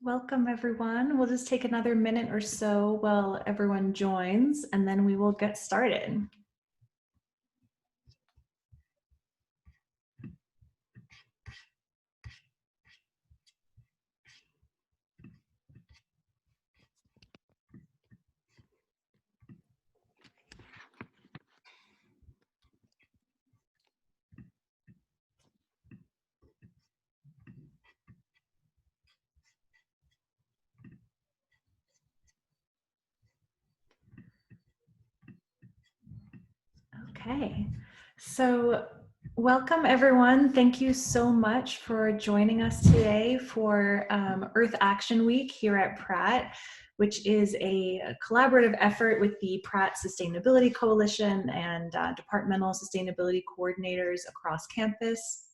Welcome everyone. We'll just take another minute or so while everyone joins, and then we will get started. Okay, so welcome everyone. Thank you so much for joining us today for Earth Action Week here at Pratt, which is a collaborative effort with the Pratt Sustainability Coalition and departmental sustainability coordinators across campus.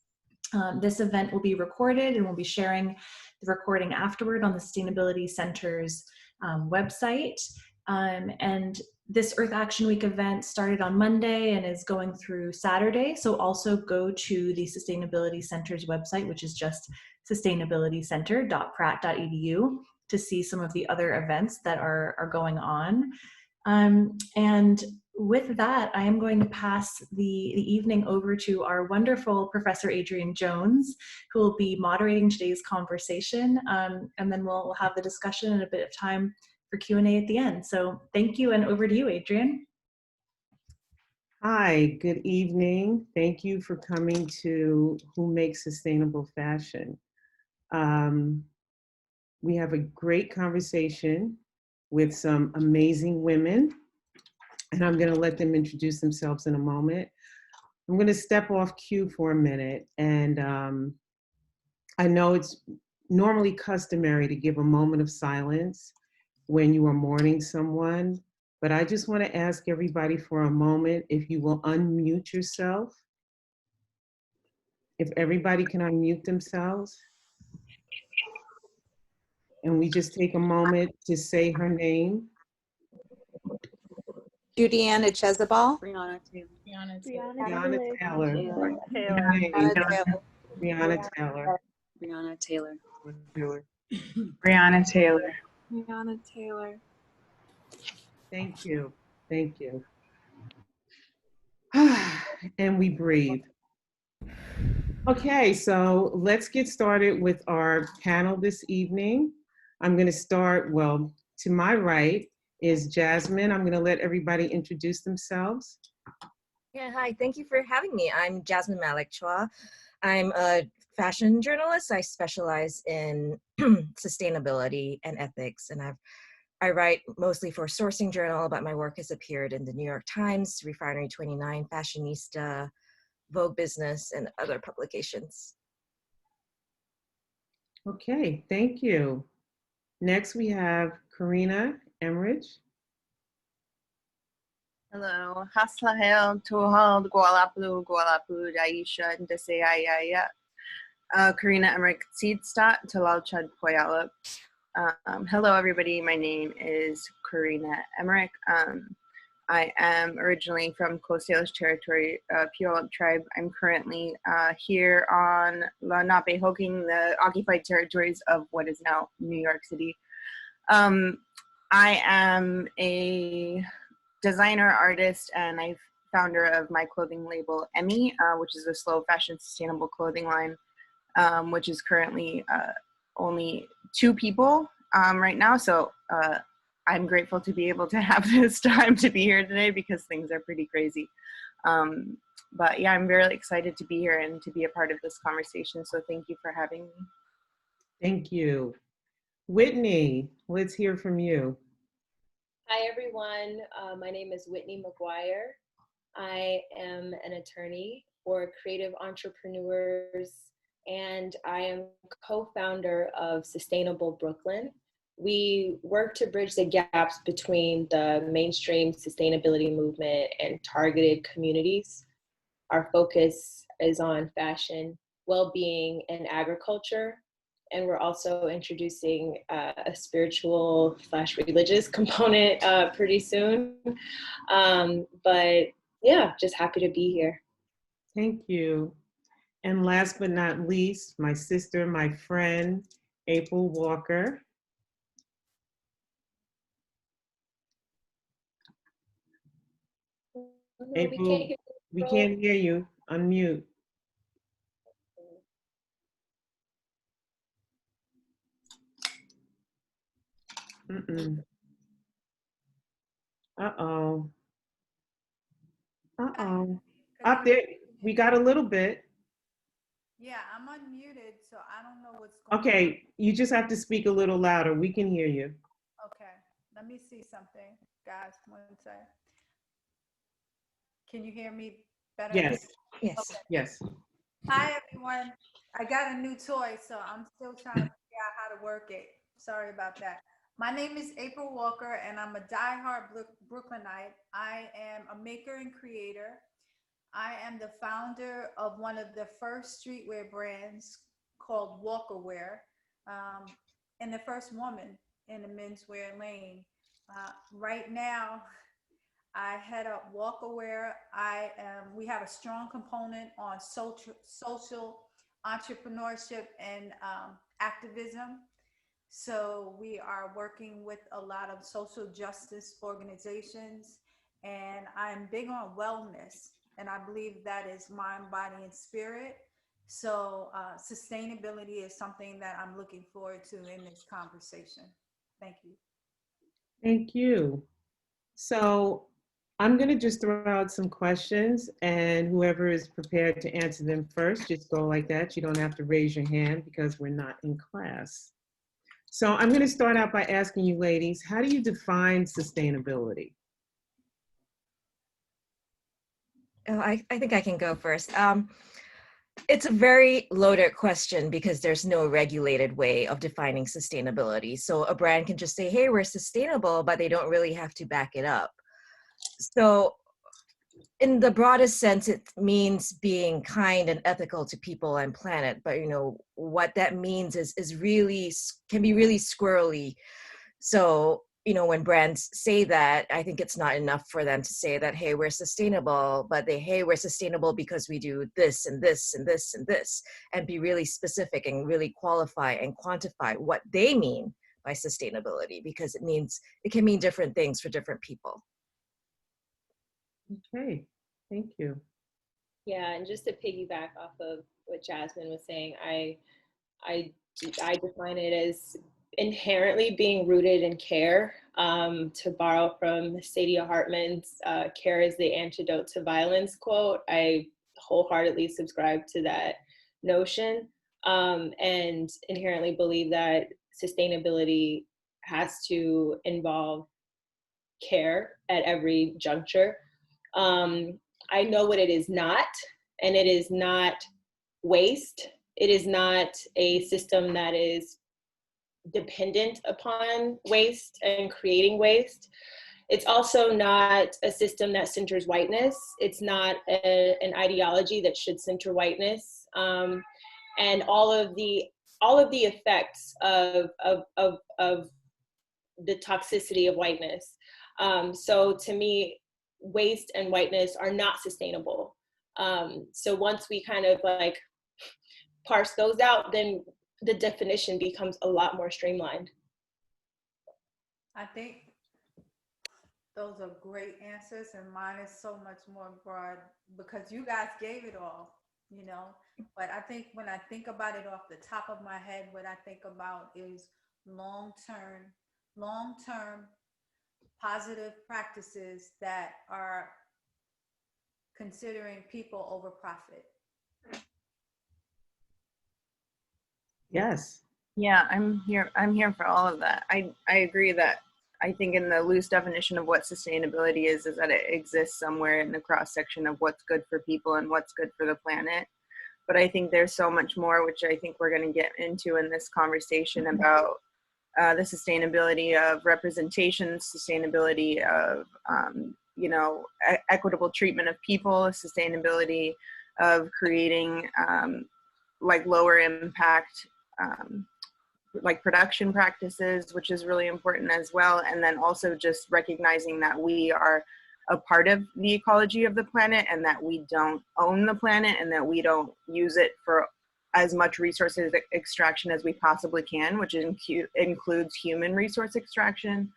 This event will be recorded, and we'll be sharing the recording afterward on the Sustainability Center's website. And this Earth Action Week event started on Monday and is going through Saturday. So also go to the Sustainability Center's website, which is just sustainabilitycenter.pratt.edu, to see some of the other events that are going on. And with that, I am going to pass the evening over to our wonderful Professor Adrienne Jones, who will be moderating today's conversation. And then we'll have the discussion and a bit of time for Q&A at the end. So thank you, and over to you, Adrienne. Hi, good evening. Thank you for coming to Who Makes Sustainable Fashion. We have a great conversation with some amazing women, and I'm going to let them introduce themselves in a moment. I'm going to step off cue for a minute, and I know it's normally customary to give a moment of silence when you are mourning someone, but I just want to ask everybody for a moment if you will unmute yourself. If everybody can unmute themselves. And we just take a moment to say her name. Judy-Ann Echezabal. Brianna Taylor. Brianna Taylor. Brianna Taylor. Brianna Taylor. Brianna Taylor. Brianna Taylor. Thank you. Thank you. And we breathe. Okay, so let's get started with our panel this evening. I'm going to start, well, to my right is Jasmin. I'm going to let everybody introduce themselves. Yeah, hi, thank you for having me. I'm Jasmin Malik Chua. I'm a fashion journalist. I specialize in sustainability and ethics, and I write mostly for Sourcing Journal, but my work has appeared in the New York Times, Refinery 29, Fashionista, Vogue Business, and other publications. Okay, thank you. Next we have Korina Emmerich. Hello. Haslahel, Tuhal, Gualapu, Daisha, Desayaya. Korina Emmerich, Seedstat, Talal Chad Poyala. Hello, everybody. My name is Korina Emmerich. I am originally from Coast Salish Territory, Puyallup tribe. I'm currently here on Lenape-Hoking, the occupied territories of what is now New York City. I am a designer, artist, and I'm founder of my clothing label EMME, which is a slow fashion sustainable clothing line, which is currently only 2 people right now. So I'm grateful to be able to have this time to be here today because things are pretty crazy. But yeah, I'm very excited to be here and to be a part of this conversation. So thank you for having me. Thank you. Whitney, let's hear from you. Hi, everyone. My name is Whitney McGuire. I am an attorney for creative entrepreneurs, and I am co-founder of Sustainable Brooklyn. We work to bridge the gaps between the mainstream sustainability movement and targeted communities. Our focus is on fashion, well-being, and agriculture. And we're also introducing a spiritual / religious component pretty soon. But yeah, just happy to be here. Thank you. And last but not least, my sister, my friend, April Walker. No, April, we can't hear you. Unmute. Mm-mm. Uh-oh. Uh-oh. Up there, we got a little bit. Yeah, I'm unmuted, so I don't know what's going on. Okay, you just have to speak a little louder. We can hear you. Okay, let me see something, guys. One sec. Can you hear me better? Yes, Yes. Okay. yes. Hi, everyone. I got a new toy, so I'm still trying to figure out how to work it. Sorry about that. My name is April Walker, and I'm a diehard Brooklynite. I am a maker and creator. I am the founder of one of the first streetwear brands called Walkerwear, and the first woman in the menswear lane. Right now, I head up Walkerwear. We have a strong component on social entrepreneurship and activism. So we are working with a lot of social justice organizations, and I'm big on wellness, and I believe that is mind, body, and spirit. So sustainability is something that I'm looking forward to in this conversation. Thank you. Thank you. So I'm going to just throw out some questions, and whoever is prepared to answer them first, just go like that. You don't have to raise your hand because we're not in class. So I'm going to start out by asking you ladies, how do you define sustainability? Oh, I think I can go first. It's a very loaded question because there's no regulated way of defining sustainability. So a brand can just say, hey, we're sustainable, but they don't really have to back it up. So in the broadest sense, it means being kind and ethical to people and planet. But what that means is really can be really squirrely. So when brands say that, I think it's not enough for them to say that, hey, we're sustainable, but hey, we're sustainable because we do this and this and this and this, and be really specific and really qualify and quantify what they mean by sustainability, because it can mean different things for different people. Okay, thank you. Yeah, and just to piggyback off of what Jasmine was saying, I define it as inherently being rooted in care. To borrow from Saidiya Hartman's "Care is the antidote to violence" quote, I wholeheartedly subscribe to that notion, and inherently believe that sustainability has to involve care at every juncture. I know what it is not, and it is not waste. It is not a system that is dependent upon waste and creating waste. It's also not a system that centers whiteness. It's not an ideology that should center whiteness. And all of the effects of the toxicity of whiteness. So to me, waste and whiteness are not sustainable. So once we kind of like parse those out, then the definition becomes a lot more streamlined. I think those are great answers, and mine is so much more broad because you guys gave it all, But I think when I think about it off the top of my head, what I think about is long-term positive practices that are considering people over profit. Yes. Yeah, I'm here for all of that. I agree that I think in the loose definition of what sustainability is that it exists somewhere in the cross section of what's good for people and what's good for the planet. But I think there's so much more, which I think we're going to get into in this conversation about the sustainability of representation, sustainability of equitable treatment of people, sustainability of creating like lower impact like production practices, which is really important as well. And then also just recognizing that we are a part of the ecology of the planet and that we don't own the planet and that we don't use it for as much resources extraction as we possibly can, which includes human resource extraction.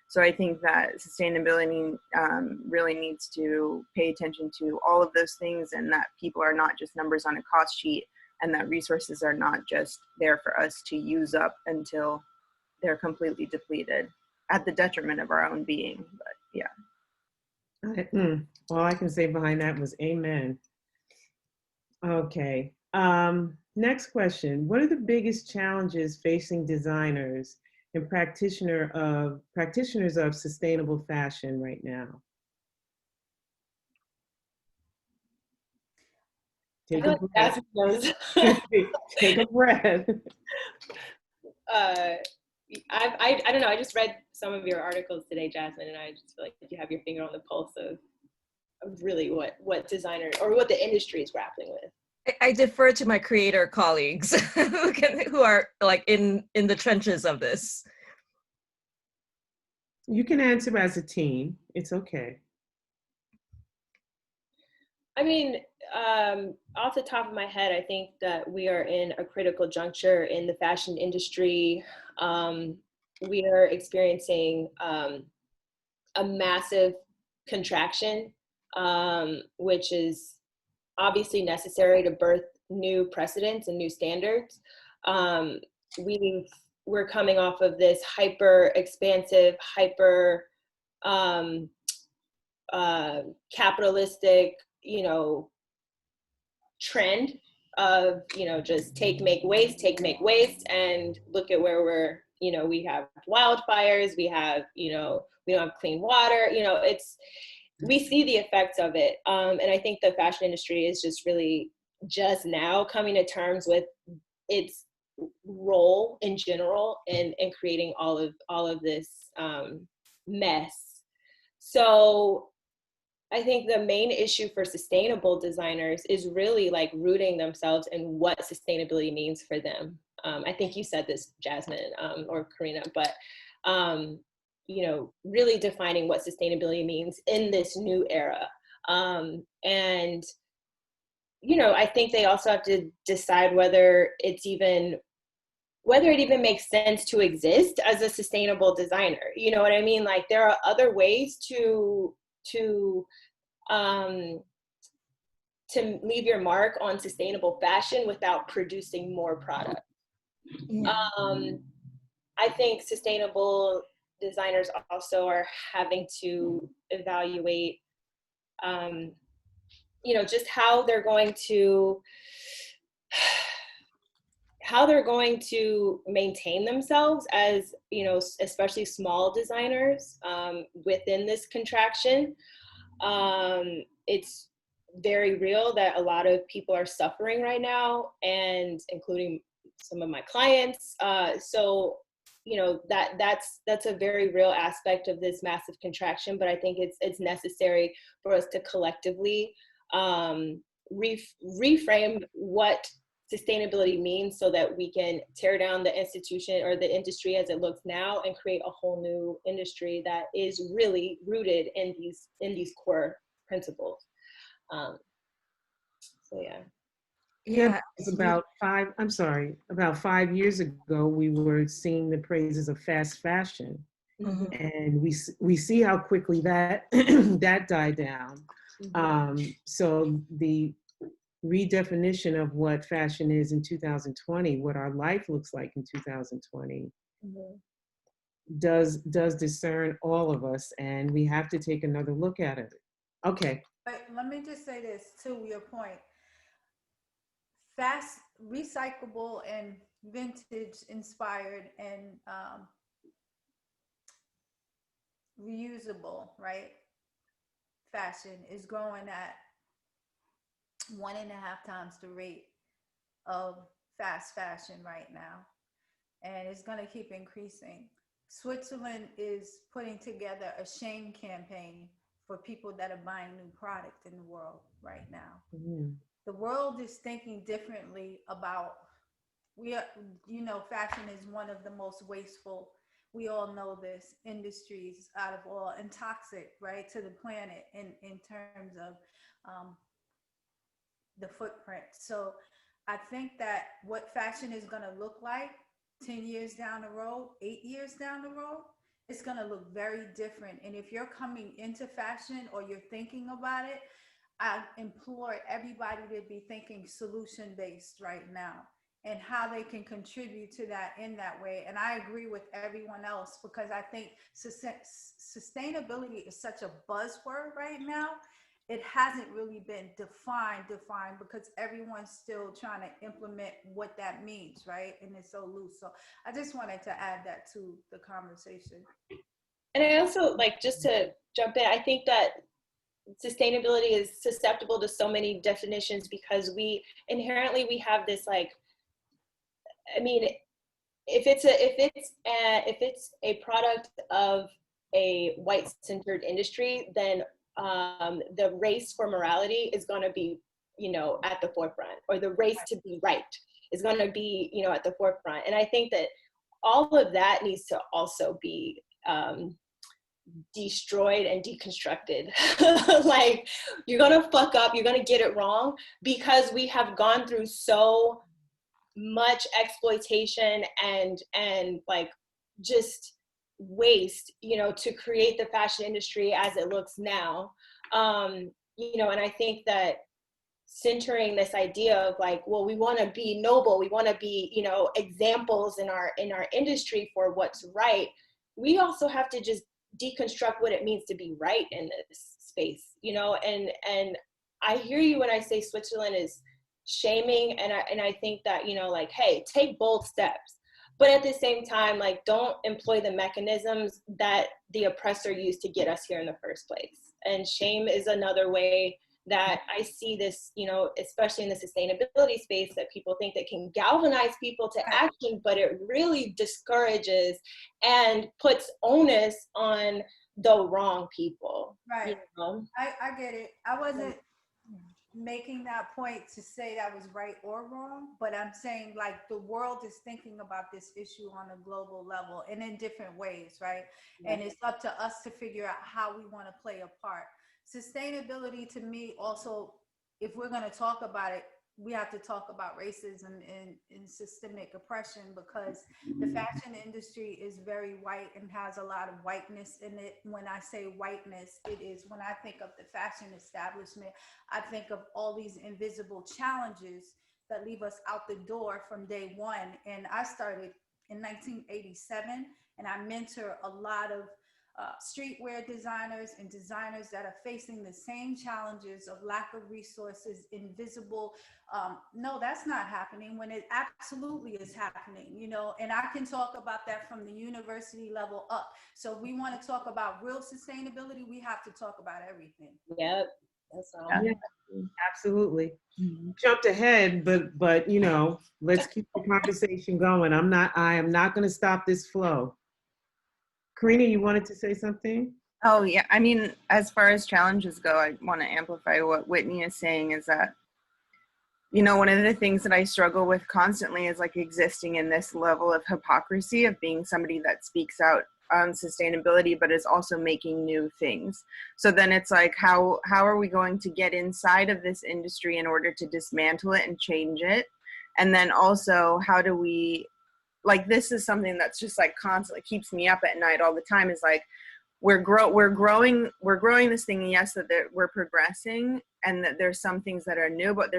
So I think that sustainability really needs to pay attention to all of those things, and that people are not just numbers on a cost sheet, and that resources are not just there for us to use up until they're completely depleted at the detriment of our own being. But yeah. All I can say behind that was amen. Okay. Next question. What are the biggest challenges facing designers and practitioners of sustainable fashion right now? Take a breath. Take a breath. I don't know. I just read some of your articles today, Jasmine, and I just feel like you have your finger on the pulse of really what designers or what the industry is grappling with. I defer to my creator colleagues who are like in the trenches of this. You can answer as a team. It's okay. I mean, off the top of my head, I think that we are in a critical juncture in the fashion industry. We are experiencing a massive contraction, which is obviously necessary to birth new precedents and new standards. We're coming off of this hyper expansive, hyper capitalistic, trend of, just take, make, waste, and look at where we're, we have wildfires, we have, we don't have clean water, we see the effects of it. And I think the fashion industry is just really just now coming to terms with its role in general in creating all of this mess. So I think the main issue for sustainable designers is really like rooting themselves in what sustainability means for them. I think you said this, Jasmine, or Korina, but really defining what sustainability means in this new era. And I think they also have to decide whether it even makes sense to exist as a sustainable designer. You know what I mean? Like there are other ways to leave your mark on sustainable fashion without producing more product. Yeah. I think sustainable designers also are having to evaluate, just how they're going to maintain themselves as, especially small designers within this contraction. It's very real that a lot of people are suffering right now, and including some of my clients. So, that's a very real aspect of this massive contraction, but I think it's necessary for us to collectively reframe what sustainability means so that we can tear down the institution or the industry as it looks now and create a whole new industry that is really rooted in these core principles. So yeah. Yeah, it's about 5 years ago, we were seeing the praises of fast fashion. Mm-hmm. And we see how quickly that that died down. Mm-hmm. So the redefinition of what fashion is in 2020, what our life looks like in 2020, mm-hmm. does discern all of us, and we have to take another look at it. Okay. But let me just say this to your point. Fast, recyclable, and vintage inspired and reusable, right? Fashion is growing at 1.5 times the rate of fast fashion right now. And it's going to keep increasing. Switzerland is putting together a shame campaign for people that are buying new product in the world right now. Mm-hmm. The world is thinking differently about, fashion is one of the most wasteful, we all know this, industries out of all, and toxic, right, to the planet in terms of the footprint. So I think that what fashion is going to look like 10 years down the road, 8 years down the road, it's going to look very different. And if you're coming into fashion or you're thinking about it, I implore everybody to be thinking solution based right now and how they can contribute to that in that way. And I agree with everyone else because I think sustainability is such a buzzword right now. It hasn't really been defined because everyone's still trying to implement what that means, right? And it's so loose. So I just wanted to add that to the conversation. And I also like, just to jump in, I think that sustainability is susceptible to so many definitions because we inherently, we have this like, I mean, if it's a product of a white-centered industry, then the race for morality is going to be, you know, at the forefront, or the race to be right is going to be, you know, at the forefront. And I think that all of that needs to also be destroyed and deconstructed. Like, you're going to fuck up, you're going to get it wrong, because we have gone through so much exploitation and like just waste, you know, to create the fashion industry as it looks now. You know, and I think that centering this idea of like, well, we want to be noble, we want to be, you know, examples in our industry for what's right. We also have to just deconstruct what it means to be right in this space, you know. And I hear you when I say Switzerland is shaming, and I think that, you know, like, hey, take bold steps, but at the same time, like, don't employ the mechanisms that the oppressor used to get us here in the first place. And shame is another way that I see this, you know, especially in the sustainability space, that people think that can galvanize people to action, but it really discourages and puts onus on the wrong people. Right. You know? I get it. I wasn't making that point to say that was right or wrong, but I'm saying like the world is thinking about this issue on a global level and in different ways, right? Yeah. And it's up to us to figure out how we want to play a part. Sustainability to me also, if we're going to talk about it, we have to talk about racism and systemic oppression, because the fashion industry is very white and has a lot of whiteness in it. When I say whiteness, it is, when I think of the fashion establishment, I think of all these invisible challenges that leave us out the door from day one. And I started in 1987, and I mentor a lot of streetwear designers and designers that are facing the same challenges of lack of resources, invisible. No, that's not happening, when it absolutely is happening, you know. And I can talk about that from the university level up. So if we want to talk about real sustainability, we have to talk about everything. Yep. That's all. Yeah, absolutely. Jumped ahead, but you know, let's keep the conversation going. I am not going to stop this flow. Korina, you wanted to say something? Oh, yeah. I mean, as far as challenges go, I want to amplify what Whitney is saying, is that, you know, one of the things that I struggle with constantly is like existing in this level of hypocrisy of being somebody that speaks out on sustainability, but is also making new things. So then it's like, how are we going to get inside of this industry in order to dismantle it and change it? And then also, how do we, like, this is something that's just like constantly keeps me up at night all the time, is like, we're growing this thing. And yes, that we're progressing, and that there's some things that are new, but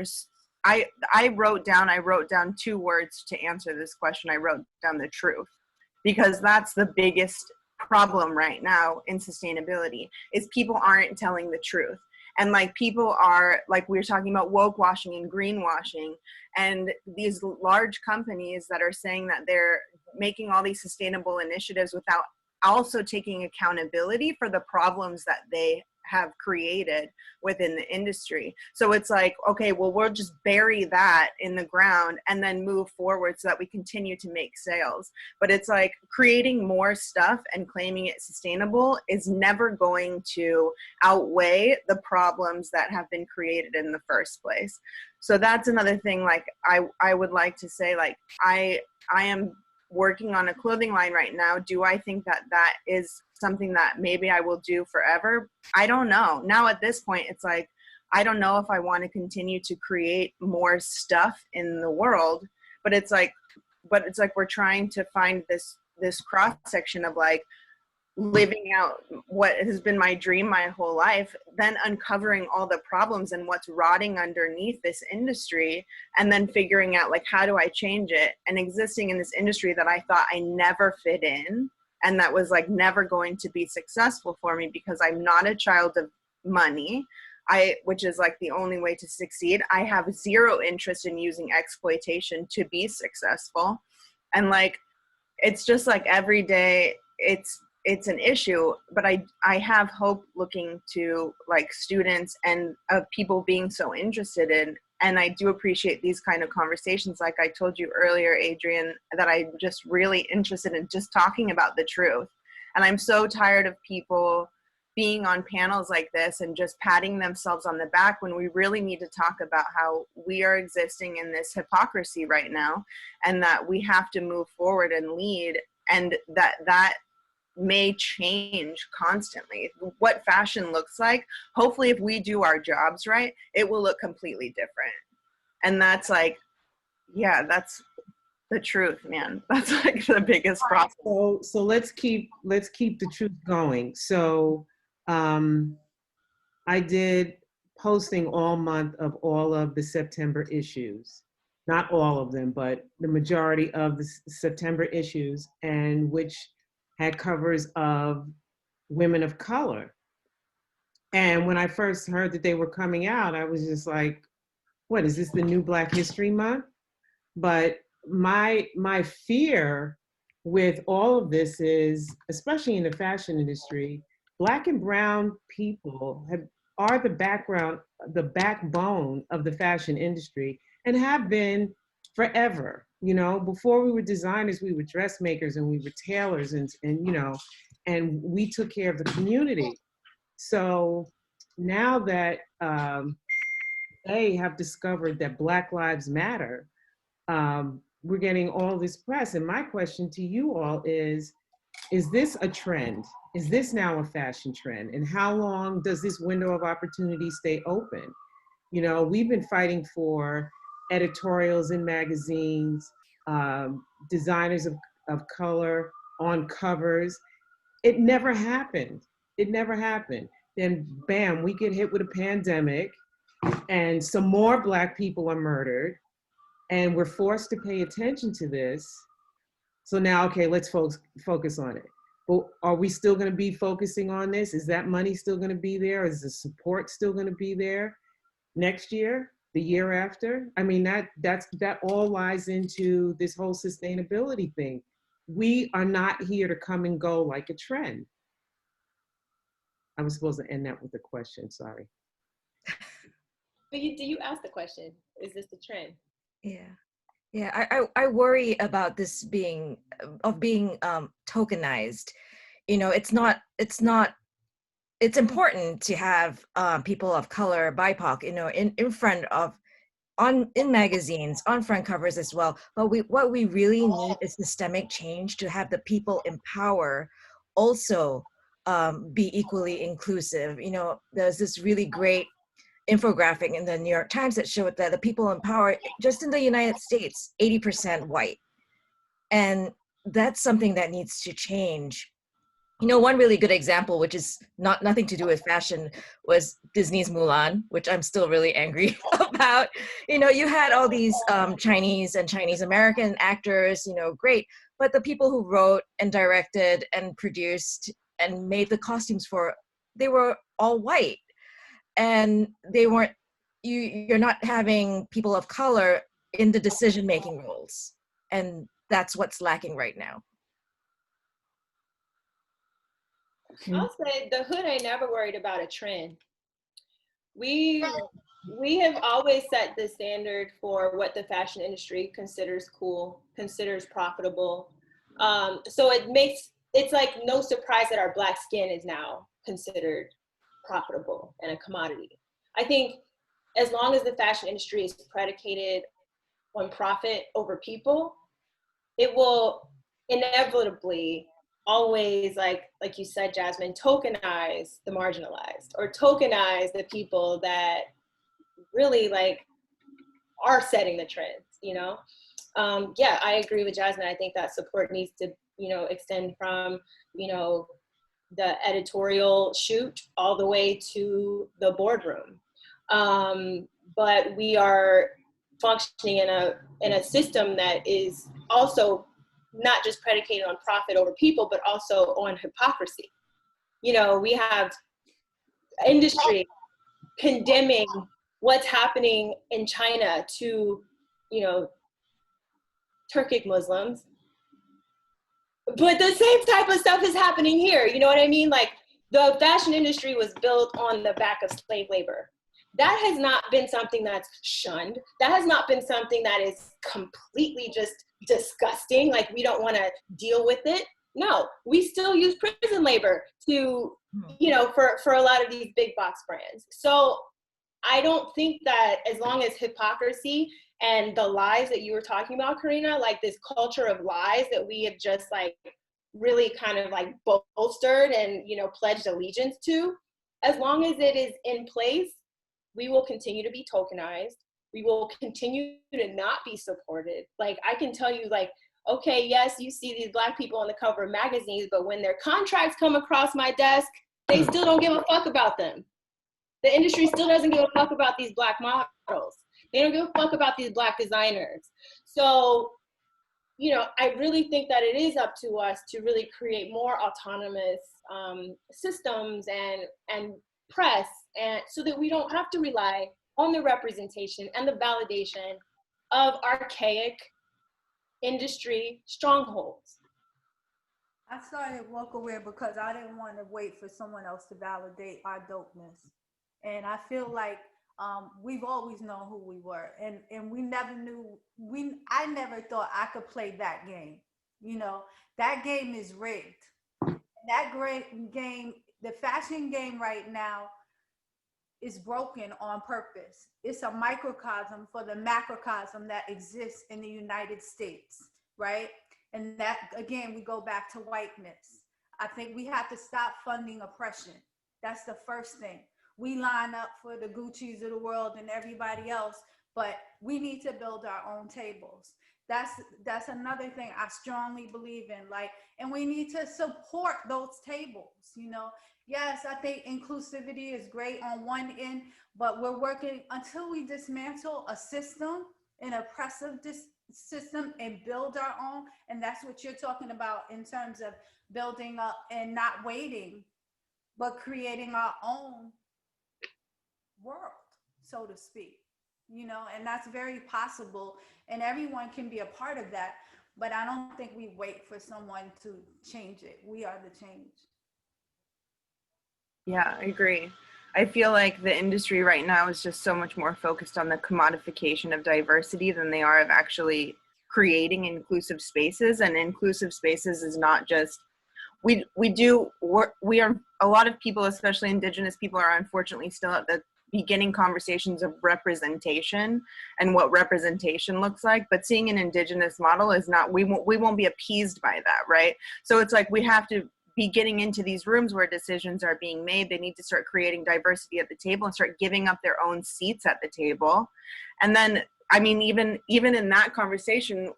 I wrote down 2 words to answer this question. I wrote down the truth, because that's the biggest problem right now in sustainability, is people aren't telling the truth. And like, people are, like, we were talking about woke washing and greenwashing, and these large companies that are saying that they're making all these sustainable initiatives without also taking accountability for the problems that they have created within the industry. So it's like, okay, well, we'll just bury that in the ground and then move forward so that we continue to make sales. But it's like, creating more stuff and claiming it sustainable is never going to outweigh the problems that have been created in the first place. So that's another thing. Like, I would like to say, like, I am working on a clothing line right now. Do I think that that is something that maybe I will do forever? I don't know. Now at this point, it's like, I don't know if I want to continue to create more stuff in the world, but it's like we're trying to find this cross section of like living out what has been my dream my whole life, then uncovering all the problems and what's rotting underneath this industry, and then figuring out like, how do I change it, and existing in this industry that I thought I never fit in, and that was like never going to be successful for me because I'm not a child of money, which is like the only way to succeed. I have zero interest in using exploitation to be successful. And like, it's just like every day it's an issue, but I have hope looking to like students and people being so interested in, and I do appreciate these kind of conversations. Like I told you earlier, Adrienne, that I'm just really interested in just talking about the truth. And I'm so tired of people being on panels like this and just patting themselves on the back when we really need to talk about how we are existing in this hypocrisy right now, and that we have to move forward and lead, and that may change constantly. What fashion looks like, hopefully if we do our jobs right, it will look completely different. And that's like, yeah, that's the truth, man. That's like the biggest problem. So let's keep the truth going. So I did posting all month of all of the September issues, not all of them, but the majority of the September issues, and which had covers of women of color. And when I first heard that they were coming out, I was just like, what, is this the new Black History Month? But my fear with all of this is, especially in the fashion industry, Black and brown people are the backbone of the fashion industry, and have been forever. You know, before we were designers, we were dressmakers and we were tailors, and you know, and we took care of the community. So now that they have discovered that Black Lives Matter, we're getting all this press. And my question to you all is this a trend? Is this now a fashion trend? And how long does this window of opportunity stay open? You know, we've been fighting for editorials in magazines, designers of color on covers. It never happened. It never happened. Then bam, we get hit with a pandemic and some more Black people are murdered, and we're forced to pay attention to this. So now, okay, let's focus on it. But are we still going to be focusing on this? Is that money still going to be there? Is the support still going to be there next year, the year after? I mean, that all lies into this whole sustainability thing. We are not here to come and go like a trend. I was supposed to end that with a question, sorry. But you asked the question, is this the trend? Yeah, I worry about this being tokenized. You know, it's important to have people of color, BIPOC, you know, in front of, in magazines, on front covers as well. But what we really need is systemic change to have the people in power also be equally inclusive. You know, there's this really great infographic in the New York Times that showed that the people in power, just in the United States, 80% white. And that's something that needs to change. You know, one really good example, which is nothing to do with fashion, was Disney's Mulan, which I'm still really angry about. You know, you had all these Chinese and Chinese American actors, you know, great. But the people who wrote and directed and produced and made the costumes they were all white. And they weren't, you're not having people of color in the decision-making roles. And that's what's lacking right now. I'll say the hood ain't never worried about a trend. We have always set the standard for what the fashion industry considers cool, considers profitable. So it's like no surprise that our Black skin is now considered profitable and a commodity. I think as long as the fashion industry is predicated on profit over people, it will inevitably always, like you said, Jasmine, tokenize the marginalized, or tokenize the people that really like are setting the trends, you know? Yeah, I agree with Jasmine. I think that support needs to, you know, extend from, you know, the editorial shoot all the way to the boardroom. But we are functioning in a system that is also not just predicated on profit over people, but also on hypocrisy. You know, we have industry condemning what's happening in China to, you know, Turkic Muslims, but the same type of stuff is happening here. You know what I mean? Like, the fashion industry was built on the back of slave labor. That has not been something that's shunned. That has not been something that is completely just disgusting. Like, we don't want to deal with it. No, we still use prison labor to, you know, for a lot of these big box brands. So I don't think that as long as hypocrisy and the lies that you were talking about, Korina, like this culture of lies that we have just like really kind of like bolstered and, you know, pledged allegiance to, as long as it is in place, we will continue to be tokenized. We will continue to not be supported. Like, I can tell you, like, okay, yes, you see these Black people on the cover of magazines, but when their contracts come across my desk, they still don't give a fuck about them. The industry still doesn't give a fuck about these Black models. They don't give a fuck about these Black designers. So, you know, I really think that it is up to us to really create more autonomous systems and press, and so that we don't have to rely on the representation and the validation of archaic industry strongholds. I started Walkaware because I didn't want to wait for someone else to validate our dopeness. And I feel like we've always known who we were, and we never knew, I never thought I could play that game. You know, that game is rigged. That great game, the fashion game right now, is broken on purpose. It's a microcosm for the macrocosm that exists in the United States, right? And that, again, we go back to whiteness. I think we have to stop funding oppression. That's the first thing. We line up for the Gucci's of the world and everybody else, but we need to build our own tables. That's another thing I strongly believe in. Like, and we need to support those tables, you know. Yes, I think inclusivity is great on one end, but we're working until we dismantle a system, an oppressive system, and build our own. And that's what you're talking about in terms of building up and not waiting, but creating our own world, so to speak, you know. And that's very possible, and everyone can be a part of that, but I don't think we wait for someone to change it. We are the change. Yeah, I agree. I feel like the industry right now is just so much more focused on the commodification of diversity than they are of actually creating inclusive spaces. And inclusive spaces is not just, we are, a lot of people, especially Indigenous people, are unfortunately still at the beginning conversations of representation and what representation looks like. But seeing an Indigenous model is not, we won't be appeased by that, right? So it's like we have to be getting into these rooms where decisions are being made. They need to start creating diversity at the table and start giving up their own seats at the table. And then, I mean, even in that conversation,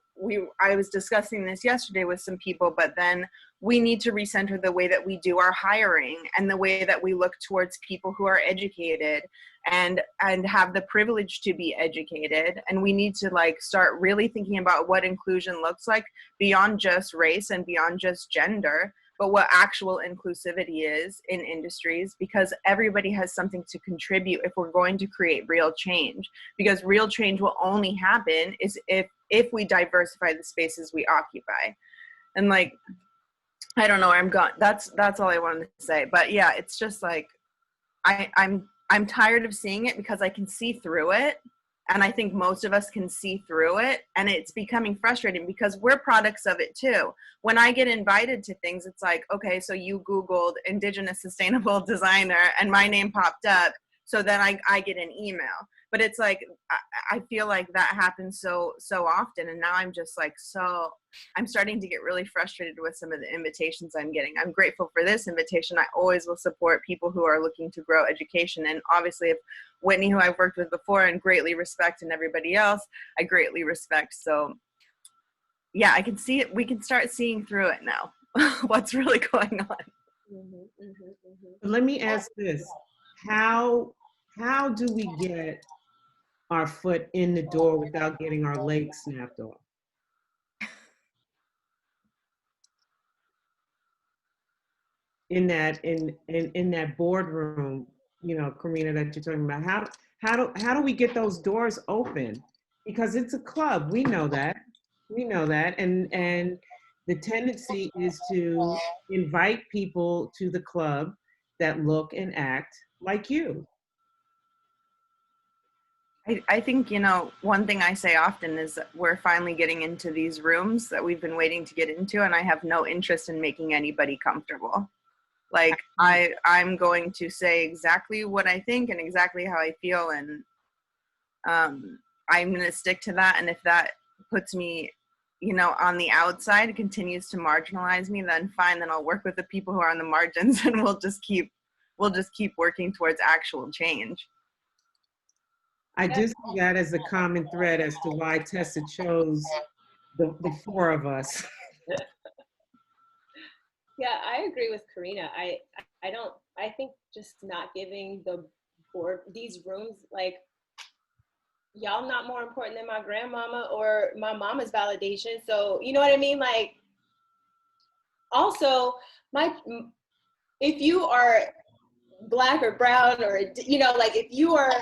I was discussing this yesterday with some people, but then we need to recenter the way that we do our hiring and the way that we look towards people who are educated and have the privilege to be educated. And we need to like start really thinking about what inclusion looks like beyond just race and beyond just gender, but what actual inclusivity is in industries, because everybody has something to contribute if we're going to create real change. Because real change will only happen is if we diversify the spaces we occupy. And like, I don't know, I'm gone. That's all I wanted to say. But yeah, it's just like, I'm tired of seeing it because I can see through it. And I think most of us can see through it, and it's becoming frustrating because we're products of it too. When I get invited to things, it's like, okay, so you Googled Indigenous sustainable designer and my name popped up. So then I get an email. but it's like I feel like that happens so often, and now I'm just like, so I'm starting to get really frustrated with some of the invitations I'm getting. I'm grateful for this invitation. I always will support people who are looking to grow education, and obviously if Whitney, who I've worked with before and greatly respect, and everybody else I greatly respect. So yeah, I can see it. We can start seeing through it now. What's really going on. Let me ask this. How do we get our foot in the door without getting our legs snapped off? In that boardroom, you know, Korina, that you're talking about, how do we get those doors open? Because it's a club, we know that, and the tendency is to invite people to the club that look and act like you. I think, you know, one thing I say often is that we're finally getting into these rooms that we've been waiting to get into, and I have no interest in making anybody comfortable. Like I'm going to say exactly what I think and exactly how I feel, and I'm going to stick to that. And if that puts me, you know, on the outside, continues to marginalize me, then fine, then I'll work with the people who are on the margins, and we'll just keep working towards actual change. I do see that as a common thread as to why Tessa chose the four of us. Yeah, I agree with Korina. I think just not giving the board these rooms, like, y'all not more important than my grandmama or my mama's validation. So, you know what I mean? Like, also, if you are Black or brown, or, you know, like, if you are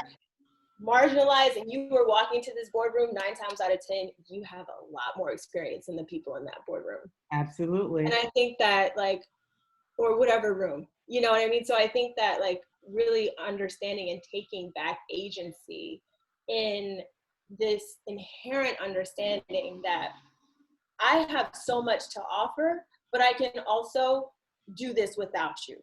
marginalized and you were walking to this boardroom, 9 times out of 10, you have a lot more experience than the people in that boardroom. Absolutely. And I think that, like, or whatever room, you know what I mean? So I think that, like, really understanding and taking back agency in this inherent understanding that I have so much to offer, but I can also do this without you.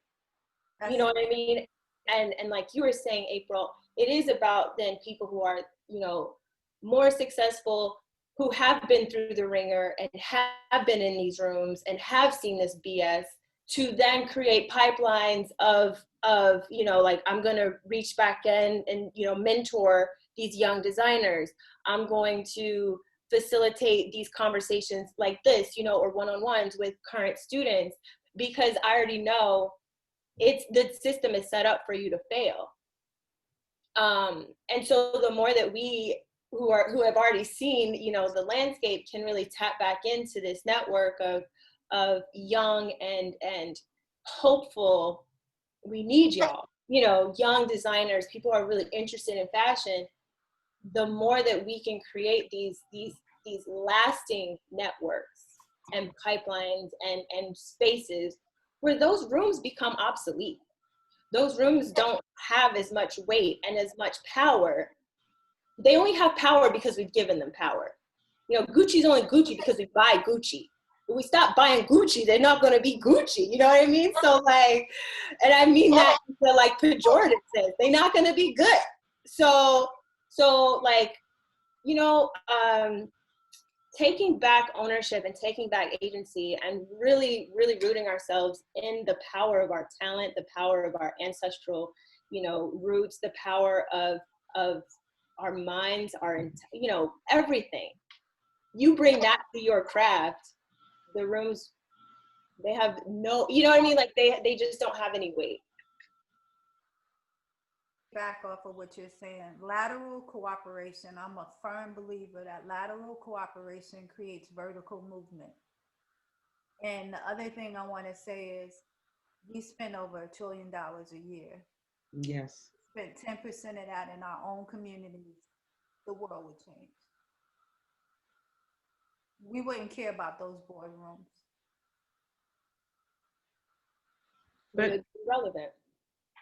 You know what I mean? And like you were saying, April, it is about then people who are, you know, more successful, who have been through the ringer and have been in these rooms and have seen this BS, to then create pipelines of, you know, like, I'm going to reach back in and, you know, mentor these young designers. I'm going to facilitate these conversations like this, you know, or one-on-ones with current students, because I already know the system is set up for you to fail. And so the more that we who have already seen, you know, the landscape can really tap back into this network of young and hopeful, we need y'all, you know, young designers, people who are really interested in fashion, the more that we can create these lasting networks and pipelines and spaces where those rooms become obsolete. Those rooms don't have as much weight and as much power. They only have power because we've given them power. You know, Gucci's only Gucci because we buy Gucci. If we stop buying Gucci, they're not going to be Gucci. You know what I mean? So, like, and I mean that in the, like, pejorative sense. They're not going to be good. So like, you know, taking back ownership and taking back agency and really, really rooting ourselves in the power of our talent, the power of our ancestral, you know, roots, the power of our minds, you know, everything. You bring that to your craft, the rooms, they have no, you know what I mean? Like, they just don't have any weight. Back off of what you're saying, lateral cooperation. I'm a firm believer that lateral cooperation creates vertical movement. And the other thing I want to say is, we spend over $1 trillion a year. Yes. Spend 10% of that in our own communities, the world would change. We wouldn't care about those boardrooms. But it's relevant.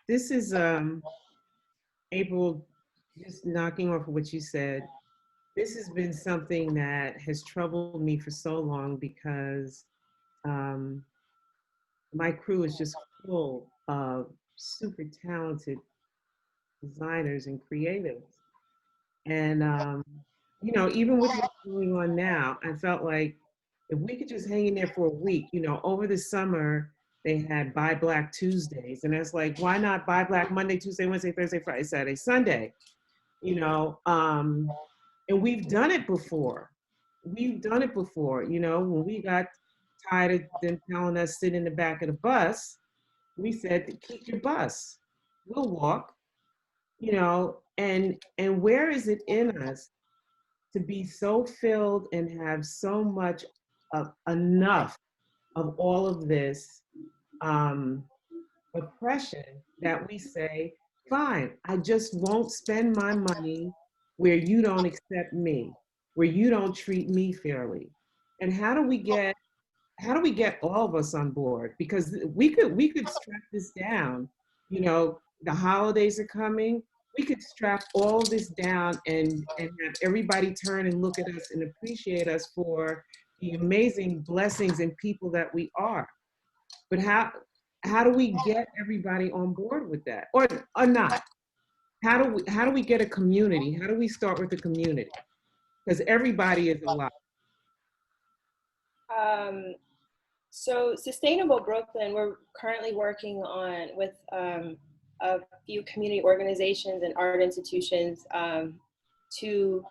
This is April, just knocking off what you said. This has been something that has troubled me for so long because my crew is just full of super talented designers and creatives. And, even with what's going on now, I felt like if we could just hang in there for a week, over the summer, they had Buy Black Tuesdays. And it's like, why not Buy Black Monday, Tuesday, Wednesday, Thursday, Friday, Saturday, Sunday? And we've done it before. When we got tired of them telling us sit in the back of the bus, we said, keep your bus. We'll walk, and where is it in us to be so filled and have so much of enough of all of this um, oppression that we say, fine, I just won't spend my money where you don't accept me, where you don't treat me fairly. And how do we get all of us on board? Because we could strap this down. The holidays are coming. We could strap all this down and have everybody turn and look at us and appreciate us for the amazing blessings and people that we are. But how do we get everybody on board with that, or not? How do we get a community? How do we start with the community? Because everybody is a lot. So Sustainable Brooklyn, we're currently working on with a few community organizations and art institutions to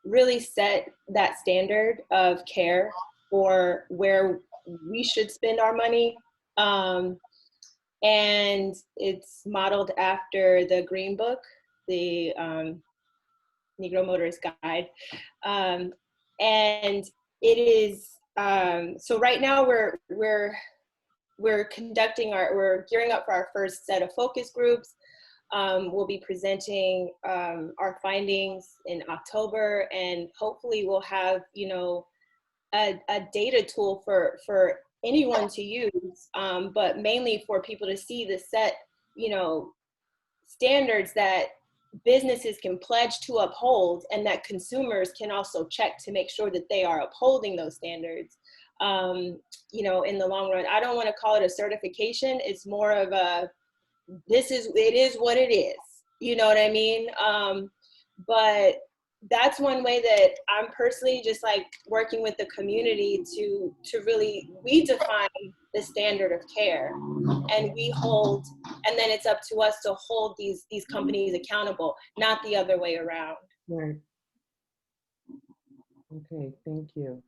really set that standard of care for where we should spend our money. And it's modeled after the Green Book, the Negro Motorist Guide. And it is, so right now we're gearing up for our first set of focus groups. We'll be presenting our findings in October, and hopefully we'll have, a data tool for anyone to use, but mainly for people to see the set, standards that businesses can pledge to uphold, and that consumers can also check to make sure that they are upholding those standards. In the long run, I don't want to call it a certification. It's more of it is what it is. You know what I mean? But that's one way that I'm personally just like working with the community to really redefine the standard of care, and and then it's up to us to hold these companies accountable, not the other way around. Right. Okay, thank you.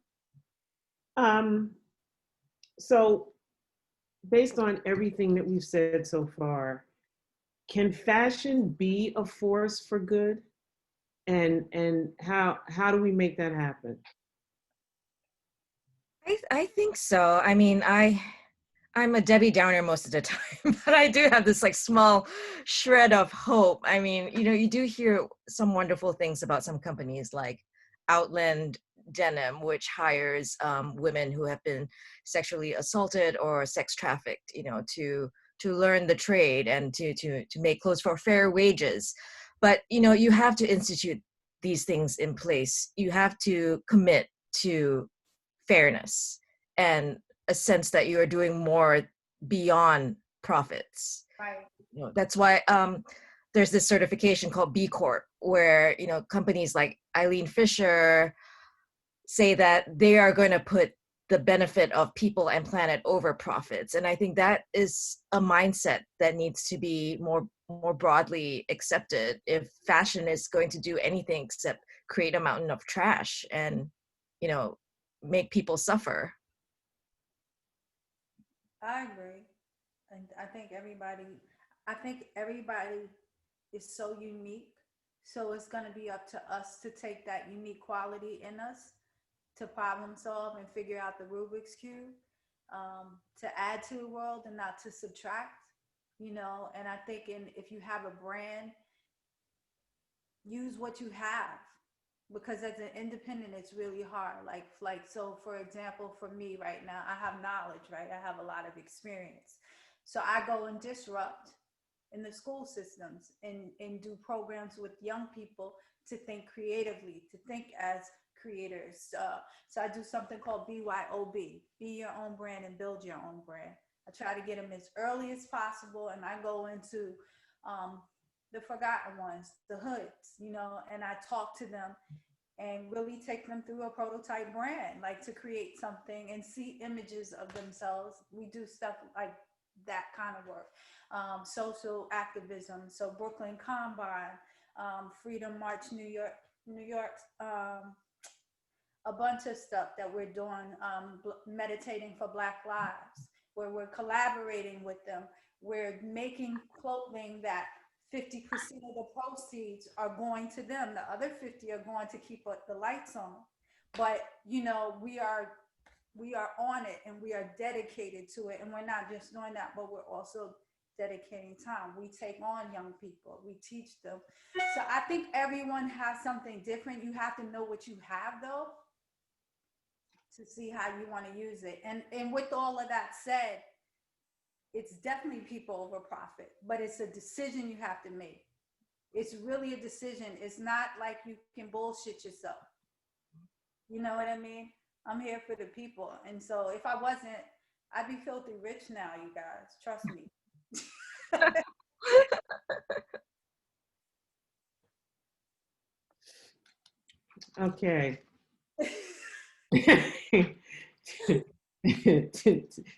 So based on everything that we've said so far, can fashion be a force for good? And how do we make that happen? I think so. I mean, I'm a Debbie Downer most of the time, but I do have this like small shred of hope. I mean, you do hear some wonderful things about some companies like Outland Denim, which hires women who have been sexually assaulted or sex trafficked, to learn the trade and to make clothes for fair wages. But you have to institute these things in place. You have to commit to fairness and a sense that you are doing more beyond profits. Right. That's why there's this certification called B Corp, where companies like Eileen Fisher say that they are going to put the benefit of people and planet over profits. And I think that is a mindset that needs to be more broadly accepted if fashion is going to do anything except create a mountain of trash and make people suffer. I agree. And I think everybody is so unique. So it's going to be up to us to take that unique quality in us to problem solve and figure out the Rubik's Cube, to add to the world and not to subtract, and I think if you have a brand, use what you have, because as an independent, it's really hard. So for example, for me right now, I have knowledge, right? I have a lot of experience. So I go and disrupt in the school systems and do programs with young people to think creatively, to think as creators. So I do something called BYOB, be your own brand and build your own brand. I try to get them as early as possible, and I go into the forgotten ones, the hoods, you know, and I talk to them and really take them through a prototype brand, like to create something and see images of themselves. We do stuff like that kind of work. Social activism, so Brooklyn Combine, Freedom March, New York, a bunch of stuff that we're doing, meditating for Black Lives, where we're collaborating with them. We're making clothing that 50% of the proceeds are going to them. The other 50 are going to keep the lights on. But, you know, we are on it and we are dedicated to it. And we're not just doing that, but we're also dedicating time. We take on young people, we teach them. So I think everyone has something different. You have to know what you have though, to see how you want to use it. And with all of that said, it's definitely people over profit, but it's a decision you have to make. It's really a decision. It's not like you can bullshit yourself. You know what I mean? I'm here for the people. And so if I wasn't, I'd be filthy rich now, you guys. Trust me. Okay.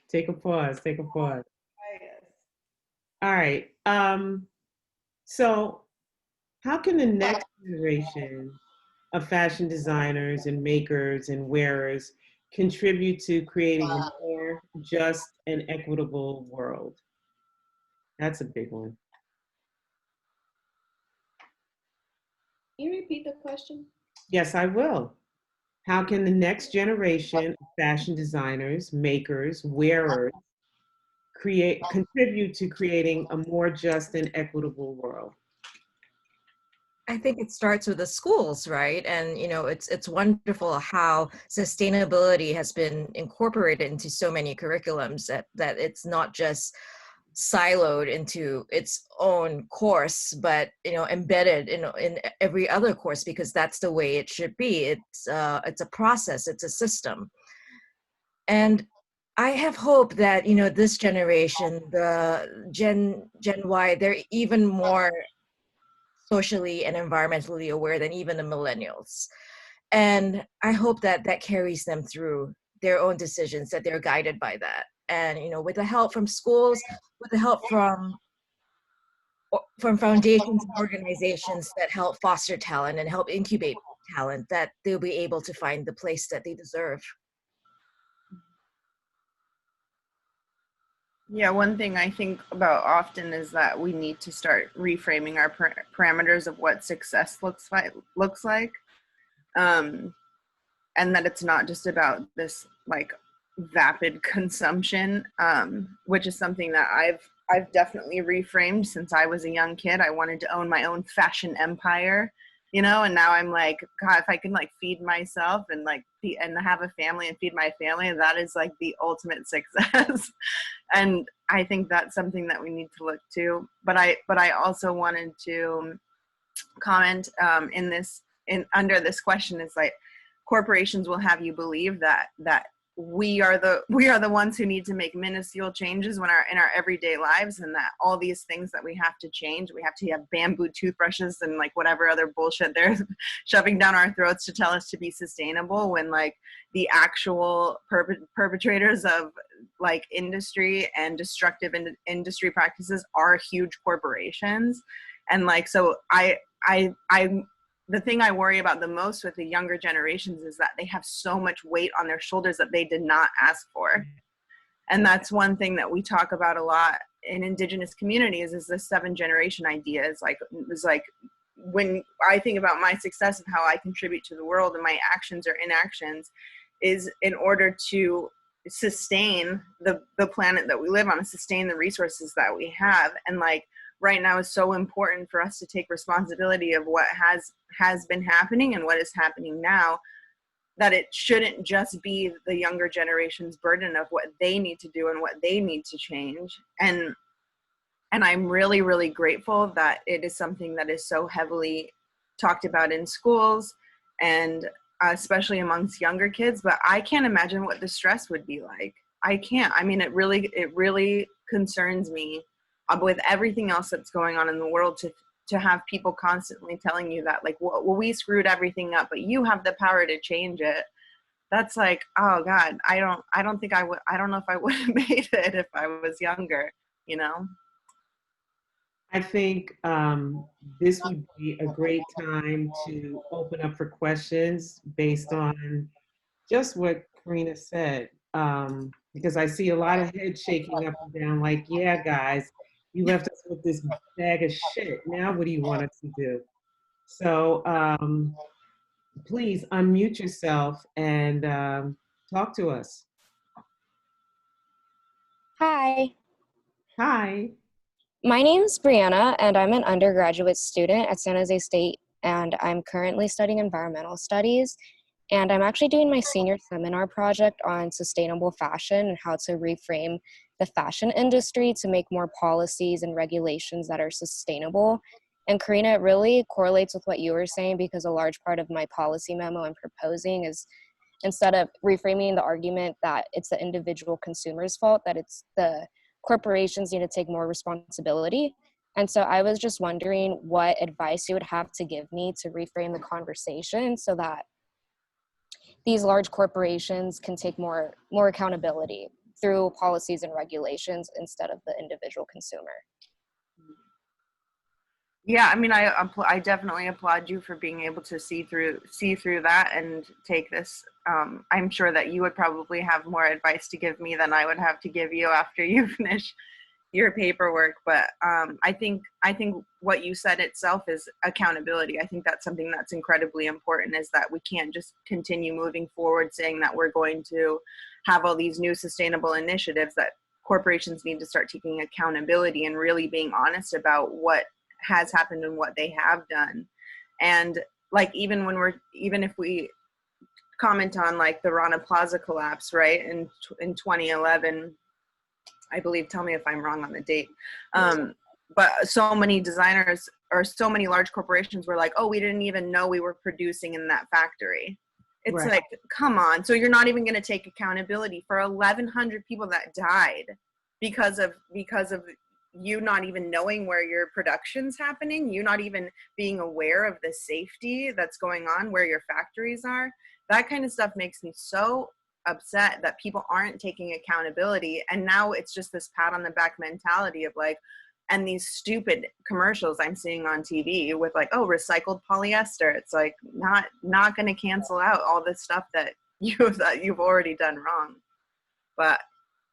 Take a pause. Take a pause. All right. So how can the next generation of fashion designers and makers and wearers contribute to creating a more just and equitable world? That's a big one. Can you repeat the question? Yes, I will. How can the next generation of fashion designers, makers, wearers contribute to creating a more just and equitable world? I think it starts with the schools, right? And you know, it's wonderful how sustainability has been incorporated into so many curriculums that it's not just siloed into its own course, but you know, embedded in every other course, because that's the way it should be. It's a process, it's a system. And I have hope that, you know, this generation, the Gen Y, they're even more socially and environmentally aware than even the millennials. And I hope that that carries them through their own decisions, that they're guided by that. And, you know, with the help from schools, with the help from foundations and organizations that help foster talent and help incubate talent, that they'll be able to find the place that they deserve. Yeah, one thing I think about often is that we need to start reframing our parameters of what success looks like, and that it's not just about this like vapid consumption, which is something that I've definitely reframed since I was a young kid. I wanted to own my own fashion empire, you know, and now I'm like, God, if I can like feed myself and like and have a family and feed my family, that is like the ultimate success. And I think that's something that we need to look to. But I also wanted to comment under this question is like, corporations will have you believe that we are the ones who need to make minuscule changes in our everyday lives, and that all these things that we have to change, we have to have bamboo toothbrushes and like whatever other bullshit they're shoving down our throats to tell us to be sustainable, when like the actual perpetrators of like industry and destructive industry practices are huge corporations. And like, so I the thing I worry about the most with the younger generations is that they have so much weight on their shoulders that they did not ask for. And that's one thing that we talk about a lot in Indigenous communities, is the 7th generation idea. It's like when I think about my success and how I contribute to the world and my actions or inactions, is in order to sustain the planet that we live on, and sustain the resources that we have. And like, right now is so important for us to take responsibility of what has been happening and what is happening now, that it shouldn't just be the younger generation's burden of what they need to do and what they need to change. And I'm really, really grateful that it is something that is so heavily talked about in schools, and especially amongst younger kids. But I can't imagine what the stress would be like. I can't. I mean, it really concerns me with everything else that's going on in the world, to have people constantly telling you that, like, well, we screwed everything up, but you have the power to change it. That's like, oh God, I don't think I would, I don't know if I would have made it if I was younger, you know? I think this would be a great time to open up for questions based on just what Korina said, because I see a lot of heads shaking up and down like, yeah, guys, you left us with this bag of shit. Now what do you want us to do? So please unmute yourself and talk to us. Hi, Hi. my name is Brianna, and I'm an undergraduate student at San Jose State, and I'm currently studying environmental studies. And I'm actually doing my senior seminar project on sustainable fashion and how to reframe the fashion industry to make more policies and regulations that are sustainable. And Karina, it really correlates with what you were saying, because a large part of my policy memo I'm proposing is, instead of reframing the argument that it's the individual consumer's fault, that it's the corporations need to take more responsibility. And so I was just wondering what advice you would have to give me to reframe the conversation so that these large corporations can take more accountability through policies and regulations instead of the individual consumer. Yeah, I mean, I definitely applaud you for being able to see through that and take this. I'm sure that you would probably have more advice to give me than I would have to give you after you finish your paperwork. But I think what you said itself is accountability. I think that's something that's incredibly important, is that we can't just continue moving forward saying that we're going to have all these new sustainable initiatives, that corporations need to start taking accountability and really being honest about what has happened and what they have done. And like, even if we comment on like the Rana Plaza collapse, right, in 2011, I believe, tell me if I'm wrong on the date, but so many designers or so many large corporations were like, oh, we didn't even know we were producing in that factory. It's Right. like, come on. So you're not even going to take accountability for 1,100 people that died because of you not even knowing where your production's happening, you not even being aware of the safety that's going on where your factories are. That kind of stuff makes me so upset that people aren't taking accountability. And now it's just this pat on the back mentality of like, and these stupid commercials I'm seeing on TV with like, oh, recycled polyester. It's like not going to cancel out all this stuff that you've already done wrong. But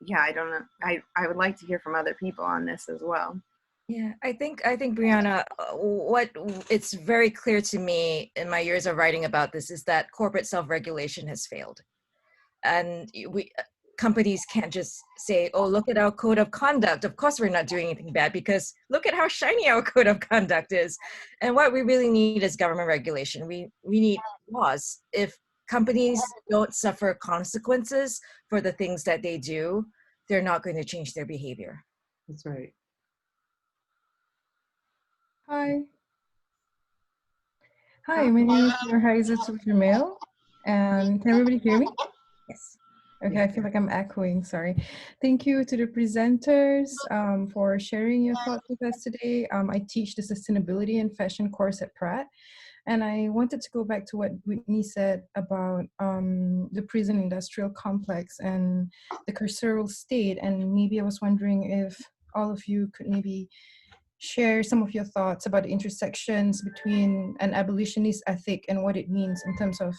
yeah, I don't know. I would like to hear from other people on this as well. Yeah, I think Brianna, what it's very clear to me in my years of writing about this is that corporate self-regulation has failed. And companies can't just say, oh, look at our code of conduct. Of course, we're not doing anything bad, because look at how shiny our code of conduct is. And what we really need is government regulation. We need laws. If companies don't suffer consequences for the things that they do, they're not going to change their behavior. That's right. Hi. Hi, my name is Norhaiza Jamil, and can everybody hear me? Yes. Okay, I feel like I'm echoing, sorry. Thank you to the presenters for sharing your thoughts with us today. I teach the Sustainability and Fashion course at Pratt, and I wanted to go back to what Whitney said about the prison industrial complex and the carceral state, and maybe I was wondering if all of you could maybe share some of your thoughts about the intersections between an abolitionist ethic and what it means in terms of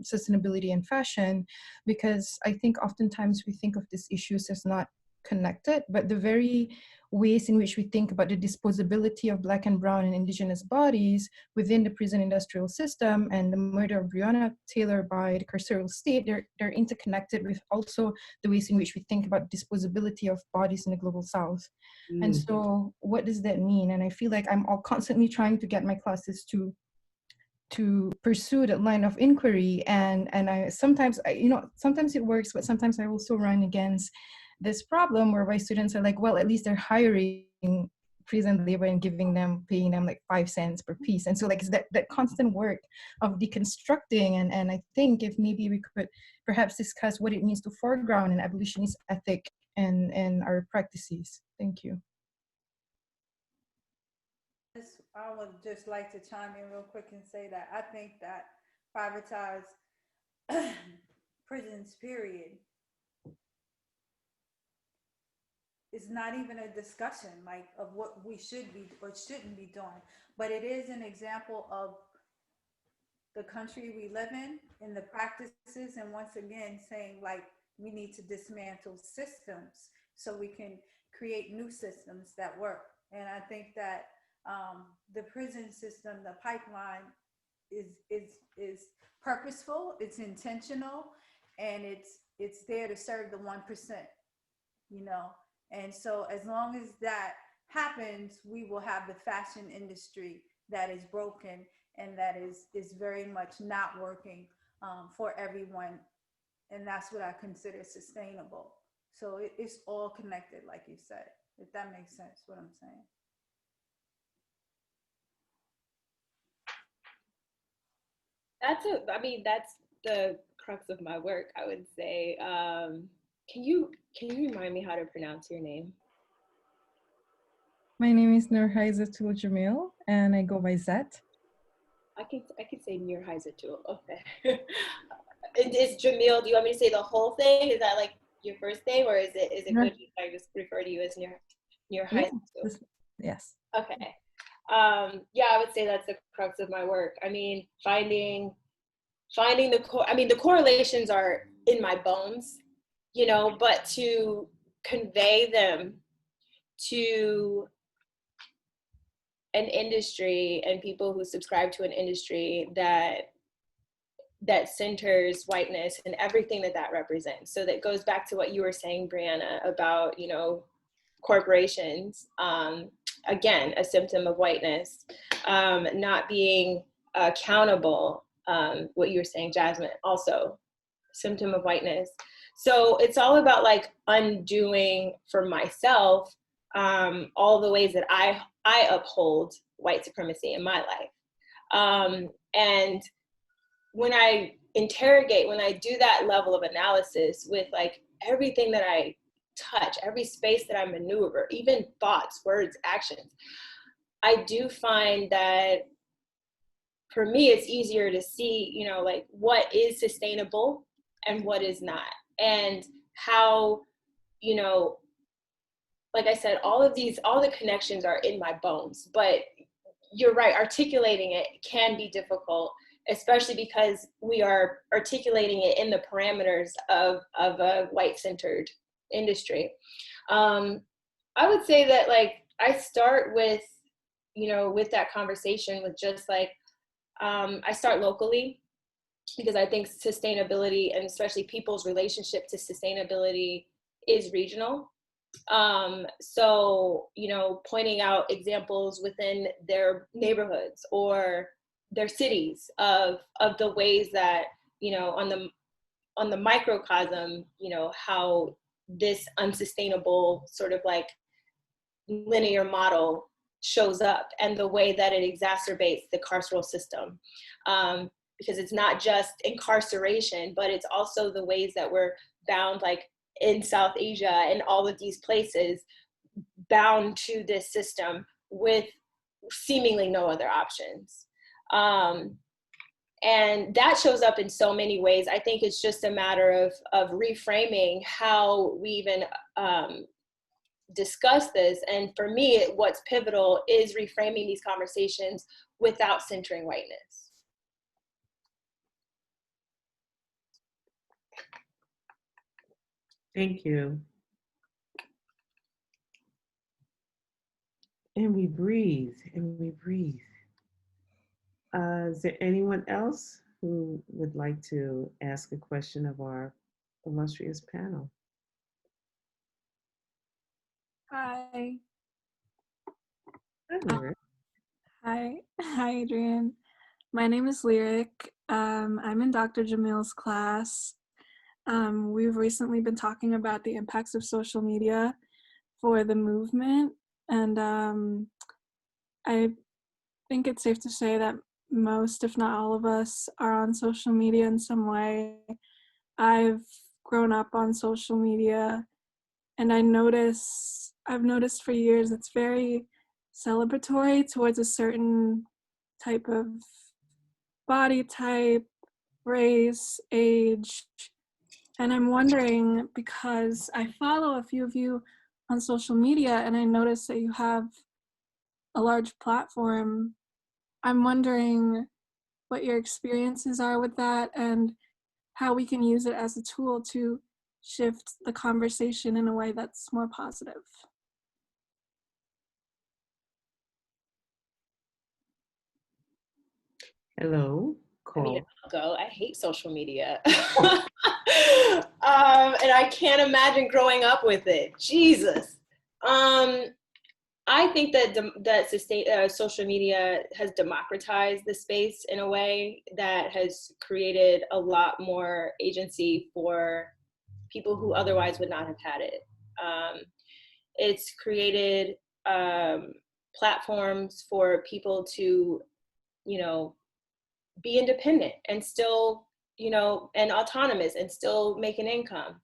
sustainability and fashion, because I think oftentimes we think of these issues as not connected, but the very ways in which we think about the disposability of Black and Brown and Indigenous bodies within the prison industrial system and the murder of Breonna Taylor by the carceral state, they're interconnected with also the ways in which we think about disposability of bodies in the global South. And so what does that mean? And I feel like I'm all constantly trying to get my classes to pursue that line of inquiry. And I sometimes it works, but sometimes I also run against this problem whereby students are like, well, at least they're hiring prison labor and paying them like 5 cents per piece. And so like it's that constant work of deconstructing. And I think if maybe we could perhaps discuss what it means to foreground an abolitionist ethic and our practices. Thank you. I would just like to chime in real quick and say that I think that privatized prisons, period, is not even a discussion like of what we should be or shouldn't be doing, but it is an example of the country we live in and the practices, and once again saying like we need to dismantle systems so we can create new systems that work. And I think that the prison system, the pipeline is purposeful, it's intentional, and it's there to serve the 1%, you know. And so as long as that happens, we will have the fashion industry that is broken and that is very much not working for everyone. And that's what I consider sustainable. So it's all connected, like you said, if that makes sense, what I'm saying. That's the crux of my work, I would say. Can you remind me how to pronounce your name? My name is Nurhaizatul Jamil, and I go by Zet. I could say Nurhaizatul. Okay. Is Jamil? Do you want me to say the whole thing? Is that like your first name, or is it good if I just refer to you as Nurhaizatul? Yes. Okay. Yeah, I would say that's the crux of my work. I mean, finding the correlations are in my bones, you know, but to convey them to an industry and people who subscribe to an industry that centers whiteness and everything that represents. So that goes back to what you were saying, Brianna, about, you know, corporations, again, a symptom of whiteness, not being accountable, what you were saying, Jasmine, also symptom of whiteness. So it's all about like undoing for myself all the ways that I uphold white supremacy in my life. And when I do that level of analysis with like everything that I touch, every space that I maneuver, even thoughts, words, actions, I do find that for me, it's easier to see, you know, like what is sustainable and what is not. And how, you know, like I said, all the connections are in my bones, but you're right, articulating it can be difficult, especially because we are articulating it in the parameters of a white-centered industry. I would say that like I start with, you know, with that conversation with just like, I start locally, because I think sustainability and especially people's relationship to sustainability is regional. So, you know, pointing out examples within their neighborhoods or their cities of the ways that, you know, on the microcosm, you know, how this unsustainable sort of like linear model shows up and the way that it exacerbates the carceral system. Because it's not just incarceration, but it's also the ways that we're bound, like in South Asia and all of these places, bound to this system with seemingly no other options. And that shows up in so many ways. I think it's just a matter of reframing how we even discuss this. And for me, what's pivotal is reframing these conversations without centering whiteness. Thank you. And we breathe, and we breathe. Is there anyone else who would like to ask a question of our illustrious panel? Hi. Hi, Hi, Adrienne. My name is Lyric. I'm in Dr. Jamil's class. We've recently been talking about the impacts of social media for the movement, and I think it's safe to say that most, if not all of us, are on social media in some way. I've grown up on social media, and I've noticed for years it's very celebratory towards a certain type of body type, race, age. And I'm wondering, because I follow a few of you on social media and I notice that you have a large platform, I'm wondering what your experiences are with that and how we can use it as a tool to shift the conversation in a way that's more positive. Hello, I mean, Cole. I'll go. I hate social media. And I can't imagine growing up with it. Jesus. I think that social media has democratized the space in a way that has created a lot more agency for people who otherwise would not have had it. It's created platforms for people to, be independent and still, and autonomous and still make an income.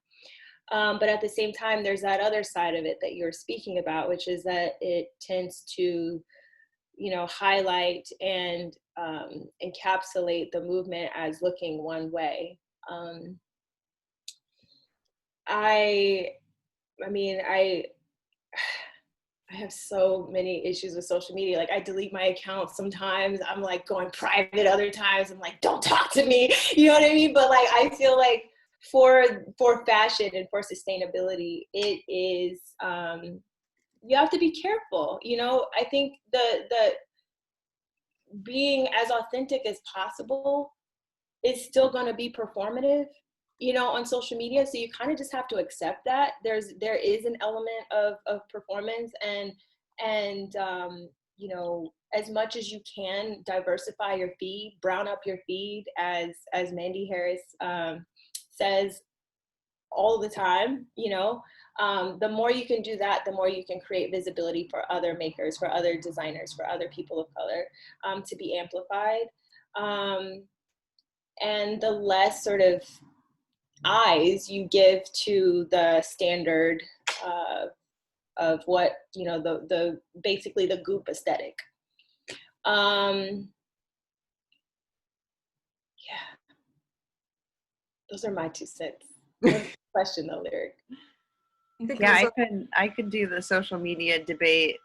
But at the same time, there's that other side of it that you're speaking about, which is that it tends to, highlight and encapsulate the movement as looking one way. I have so many issues with social media. Like, I delete my account sometimes. I'm like going private other times. I'm like, don't talk to me. You know what I mean? But like, I feel like for fashion and for sustainability, it is, you have to be careful. I think the being as authentic as possible is still going to be performative, on social media. So you kind of just have to accept that there is an element of performance and as much as you can diversify your feed, brown up your feed, as Mandy Harris says all the time. The more you can do that, the more you can create visibility for other makers, for other designers, for other people of color, to be amplified. And the less sort of eyes you give to the standard of what, the basically the goop aesthetic. Yeah, those are my 2 cents. Question though, Lyric. Yeah, I could do the social media debate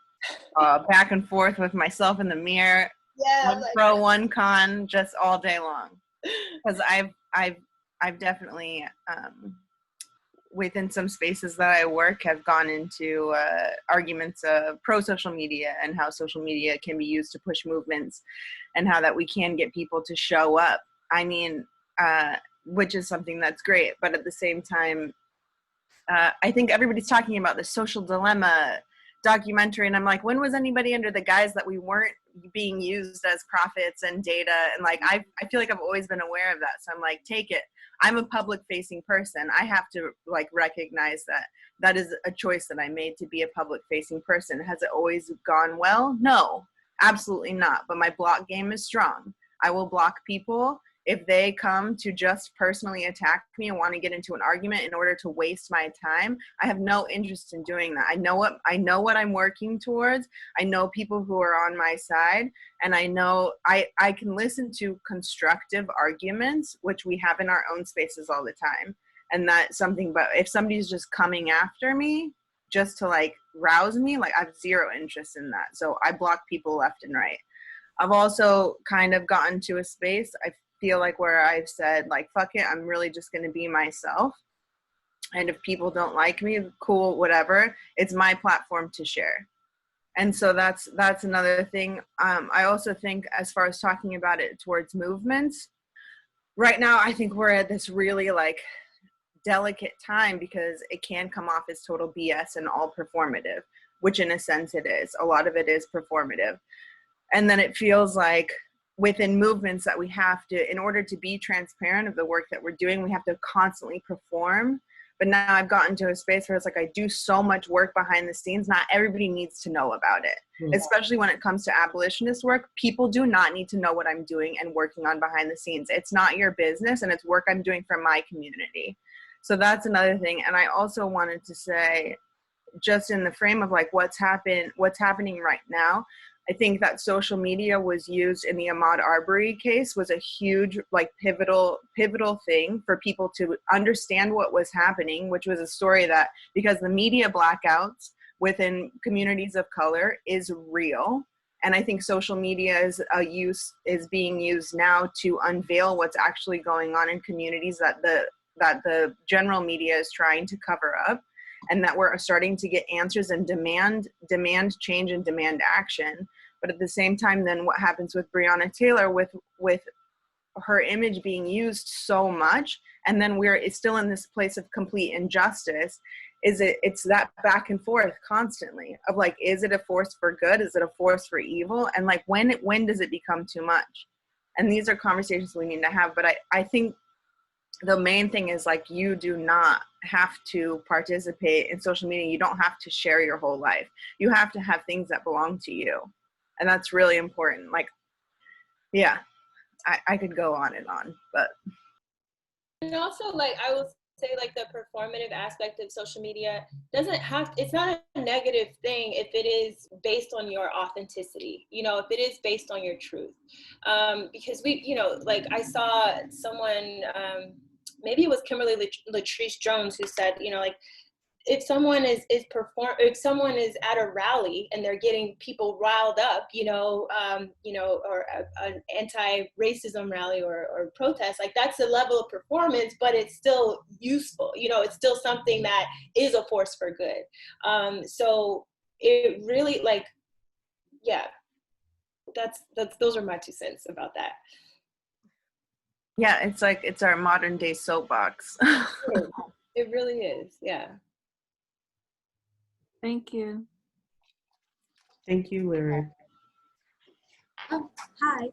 back and forth with myself in the mirror. Yeah, one pro, one con, just all day long. Because I've definitely within some spaces that I work have gone into arguments of pro social media and how social media can be used to push movements and how that we can get people to show up. I mean, which is something that's great, but at the same time, I think everybody's talking about the social dilemma documentary, and I'm like, when was anybody under the guise that we weren't being used as prophets and data? And like, I feel like I've always been aware of that. So I'm like, take it. I'm a public facing person. I have to like recognize that is a choice that I made to be a public facing person. Has it always gone well? No, absolutely not. But my block game is strong. I will block people if they come to just personally attack me and want to get into an argument in order to waste my time. I have no interest in doing that. I know what I'm working towards. I know people who are on my side, and I know I can listen to constructive arguments, which we have in our own spaces all the time. And that's something, but if somebody's just coming after me just to like rouse me, like I have zero interest in that. So I block people left and right. I've also kind of gotten to a space, I feel like, where I've said like, fuck it, I'm really just going to be myself. And if people don't like me, cool, whatever. It's my platform to share. And so that's another thing. I also think, as far as talking about it towards movements, right now, I think we're at this really like delicate time because it can come off as total BS and all performative, which in a sense it is. A lot of it is performative. And then it feels like within movements that we have to, in order to be transparent of the work that we're doing, we have to constantly perform. But now I've gotten to a space where it's like, I do so much work behind the scenes. Not everybody needs to know about it, especially when it comes to abolitionist work. People do not need to know what I'm doing and working on behind the scenes. It's not your business, and it's work I'm doing for my community. So that's another thing. And I also wanted to say, just in the frame of like what's happening right now, I think that social media was used in the Ahmaud Arbery case was a huge, like, pivotal thing for people to understand what was happening, which was a story that, because the media blackouts within communities of color is real. And I think social media is being used now to unveil what's actually going on in communities that the general media is trying to cover up, and that we're starting to get answers and demand change and demand action. But at the same time, then what happens with Breonna Taylor, with her image being used so much, and then it's still in this place of complete injustice, it's that back and forth constantly of like, is it a force for good? Is it a force for evil? And like, when does it become too much? And these are conversations we need to have. But I think the main thing is, like, you do not have to participate in social media. You don't have to share your whole life. You have to have things that belong to you. And that's really important. Like, yeah, I could go on and on, but. And also, like, I will say, like, the performative aspect of social media it's not a negative thing if it is based on your authenticity, you know, if it is based on your truth. Because like, I saw someone, maybe it was Kimberly Latrice Jones, who said, you know, like, if someone is at a rally and they're getting people riled up, or an anti-racism rally or protest, like, that's a level of performance, but it's still useful. You know, it's still something that is a force for good. So it really, like, yeah, that's those are my 2 cents about that. Yeah, it's like, it's our modern day soapbox. It really is, yeah. Thank you. Thank you, Lyric. Hi,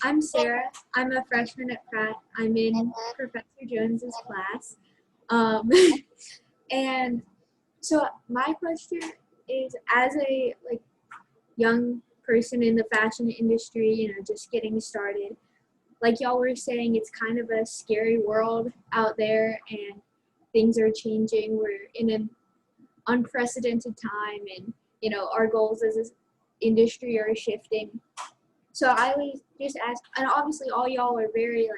I'm Sarah. I'm a freshman at Pratt. I'm in Professor Jones's class. And so my question is, as a young person in the fashion industry, you know, just getting started, like y'all were saying, it's kind of a scary world out there and things are changing. We're in an unprecedented time, and, you know, our goals as an industry are shifting. So I would just ask, and obviously all y'all are very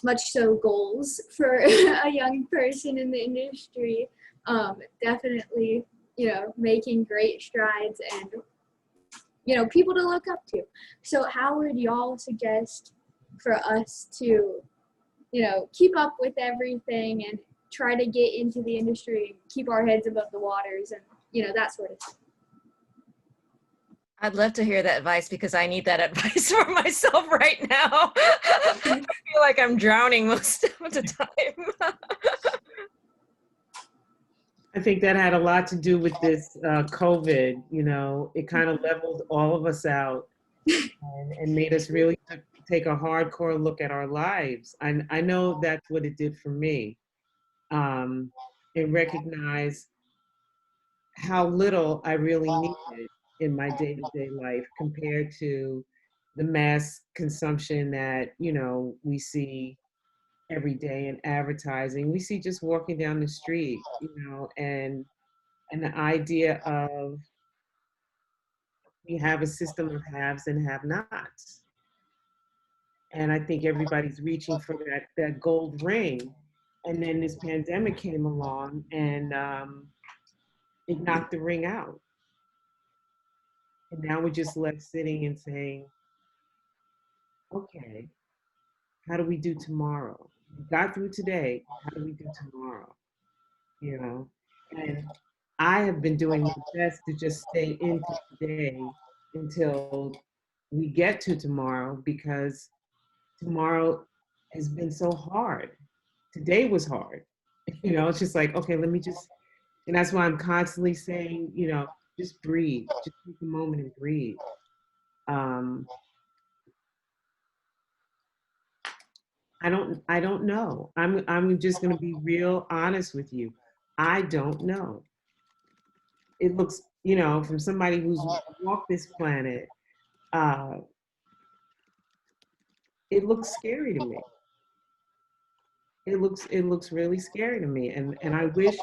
much so goals for a young person in the industry. Definitely, you know, making great strides and, you know, people to look up to. So how would y'all suggest for us to, you know, keep up with everything and try to get into the industry and keep our heads above the waters and, you know, that sort of thing? I'd love to hear that advice, because I need that advice for myself right now. I feel like I'm drowning most of the time. I think that had a lot to do with this COVID. You know, it kind of leveled all of us out and made us really take a hardcore look at our lives. I know that's what it did for me. And recognize how little I really needed in my day-to-day life compared to the mass consumption that, you know, we see every day in advertising. We see just walking down the street, you know, and the idea of we have a system of haves and have-nots. And I think everybody's reaching for that gold ring. And then this pandemic came along and it knocked the ring out. And now we're just left sitting and saying, okay, how do we do tomorrow? We got through today, how do we do tomorrow? You know, and I have been doing my best to just stay into today until we get to tomorrow, because tomorrow has been so hard. Today was hard. You know, it's just like, okay, let me just, and that's why I'm constantly saying, you know, just breathe, just take a moment and breathe. I don't know. I'm just gonna be real honest with you. I don't know. It looks, you know, from somebody who's walked this planet, it looks scary to me. It looks really scary to me. And I wish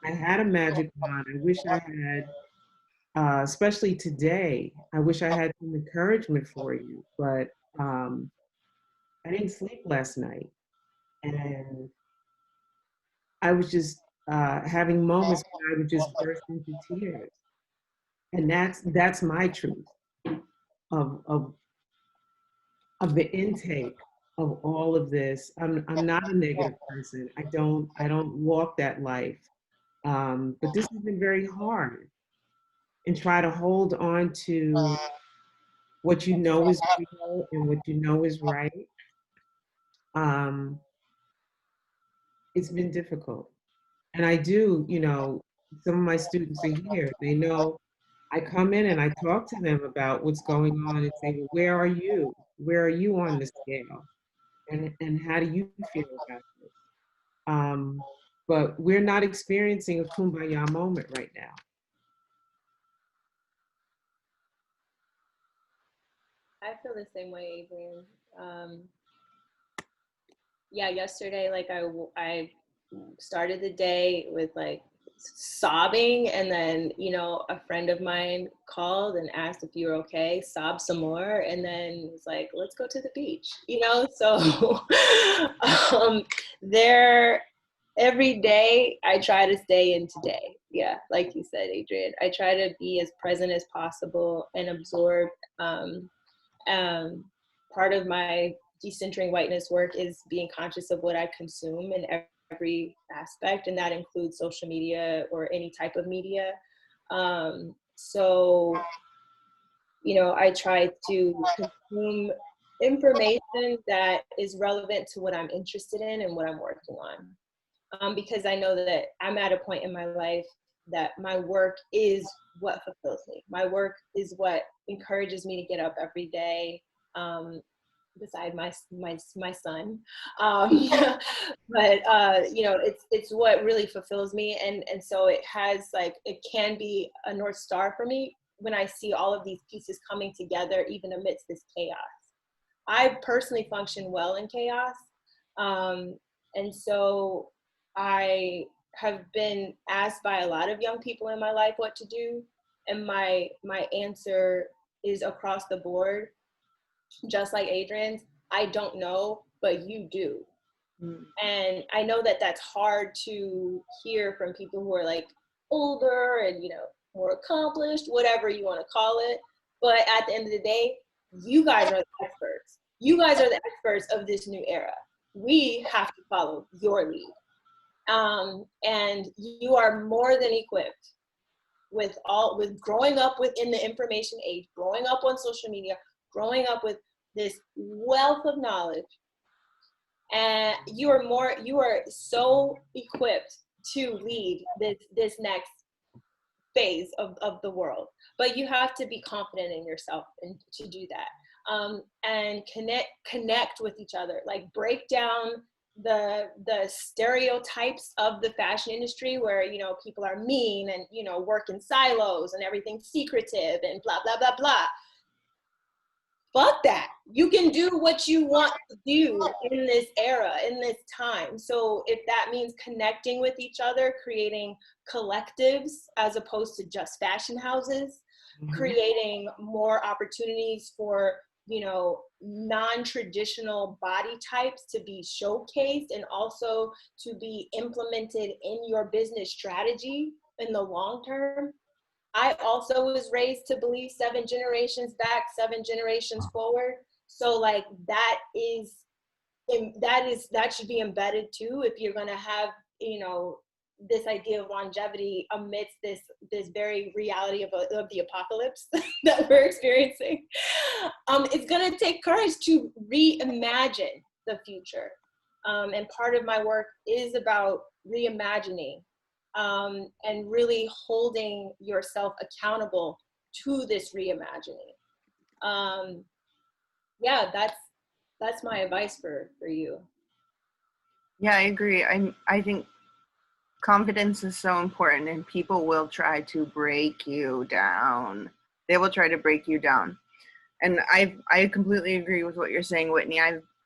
I had a magic wand. I wish I had, especially today, I wish I had some encouragement for you, but I didn't sleep last night. And I was just having moments when I would just burst into tears. And that's my truth of, of, of the intake of all of this. I'm not a negative person. I don't walk that life. But this has been very hard, and try to hold on to what you know is real and what you know is right. Um, it's been difficult. And I do, some of my students are here. They know I come in and I talk to them about what's going on and say, well, where are you? Where are you on the scale? And how do you feel about this? But we're not experiencing a kumbaya moment right now. I feel the same way, Adrienne. Yeah, yesterday, like I started the day with like sobbing, and then a friend of mine called and asked if you were okay, sobbed some more, and then was like, let's go to the beach, so there, every day I try to stay in today. Yeah, like you said, Adrienne, I try to be as present as possible and absorb. Part of my decentering whiteness work is being conscious of what I consume in every aspect, and that includes social media or any type of media. So I try to consume information that is relevant to what I'm interested in and what I'm working on, because I know that I'm at a point in my life that my work is what fulfills me. My work is what encourages me to get up every day, beside my son. But it's what really fulfills me, and so it can be a North Star for me when I see all of these pieces coming together, even amidst this chaos. I personally function well in chaos, and so I have been asked by a lot of young people in my life what to do, and my answer is across the board, just like Adrienne's. I don't know, but you do. And I know that that's hard to hear from people who are like older and more accomplished, whatever you want to call it. But at the end of the day, you guys are the experts. You guys are the experts of this new era. We have to follow your lead. And you are more than equipped with growing up within the information age, growing up on social media, growing up with this wealth of knowledge. And you are so equipped to lead this next phase of the world. But you have to be confident in yourself and to do that. And connect with each other, like break down the stereotypes of the fashion industry where people are mean and work in silos and everything's secretive and blah blah blah blah. Fuck that. You can do what you want to do in this era, in this time. So if that means connecting with each other, creating collectives as opposed to just fashion houses, creating more opportunities for non-traditional body types to be showcased and also to be implemented in your business strategy in the long term. I also was raised to believe 7 generations back, 7 generations forward. So like that should be embedded too if you're gonna have this idea of longevity amidst this very reality of the apocalypse that we're experiencing. It's gonna take courage to reimagine the future, and part of my work is about reimagining. And really holding yourself accountable to this reimagining. Yeah, that's my advice for you. Yeah, I agree. I think confidence is so important, and people will try to break you down. They will try to break you down. And I completely agree with what you're saying, Whitney.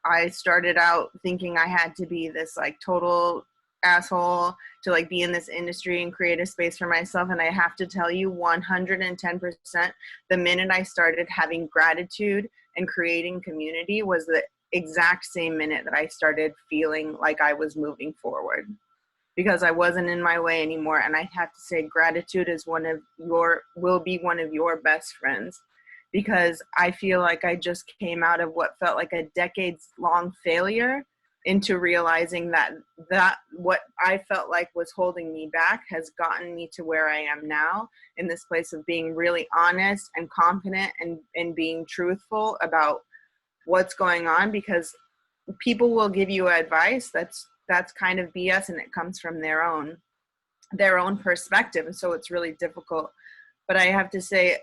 I started out thinking I had to be this like total asshole to like be in this industry and create a space for myself. And I have to tell you 110%, the minute I started having gratitude and creating community was the exact same minute that I started feeling like I was moving forward, because I wasn't in my way anymore. And I have to say gratitude is will be one of your best friends, because I feel like I just came out of what felt like a decades long failure into realizing that what I felt like was holding me back has gotten me to where I am now, in this place of being really honest and confident and being truthful about what's going on, because people will give you advice that's kind of BS, and it comes from their own perspective. And so it's really difficult. But I have to say,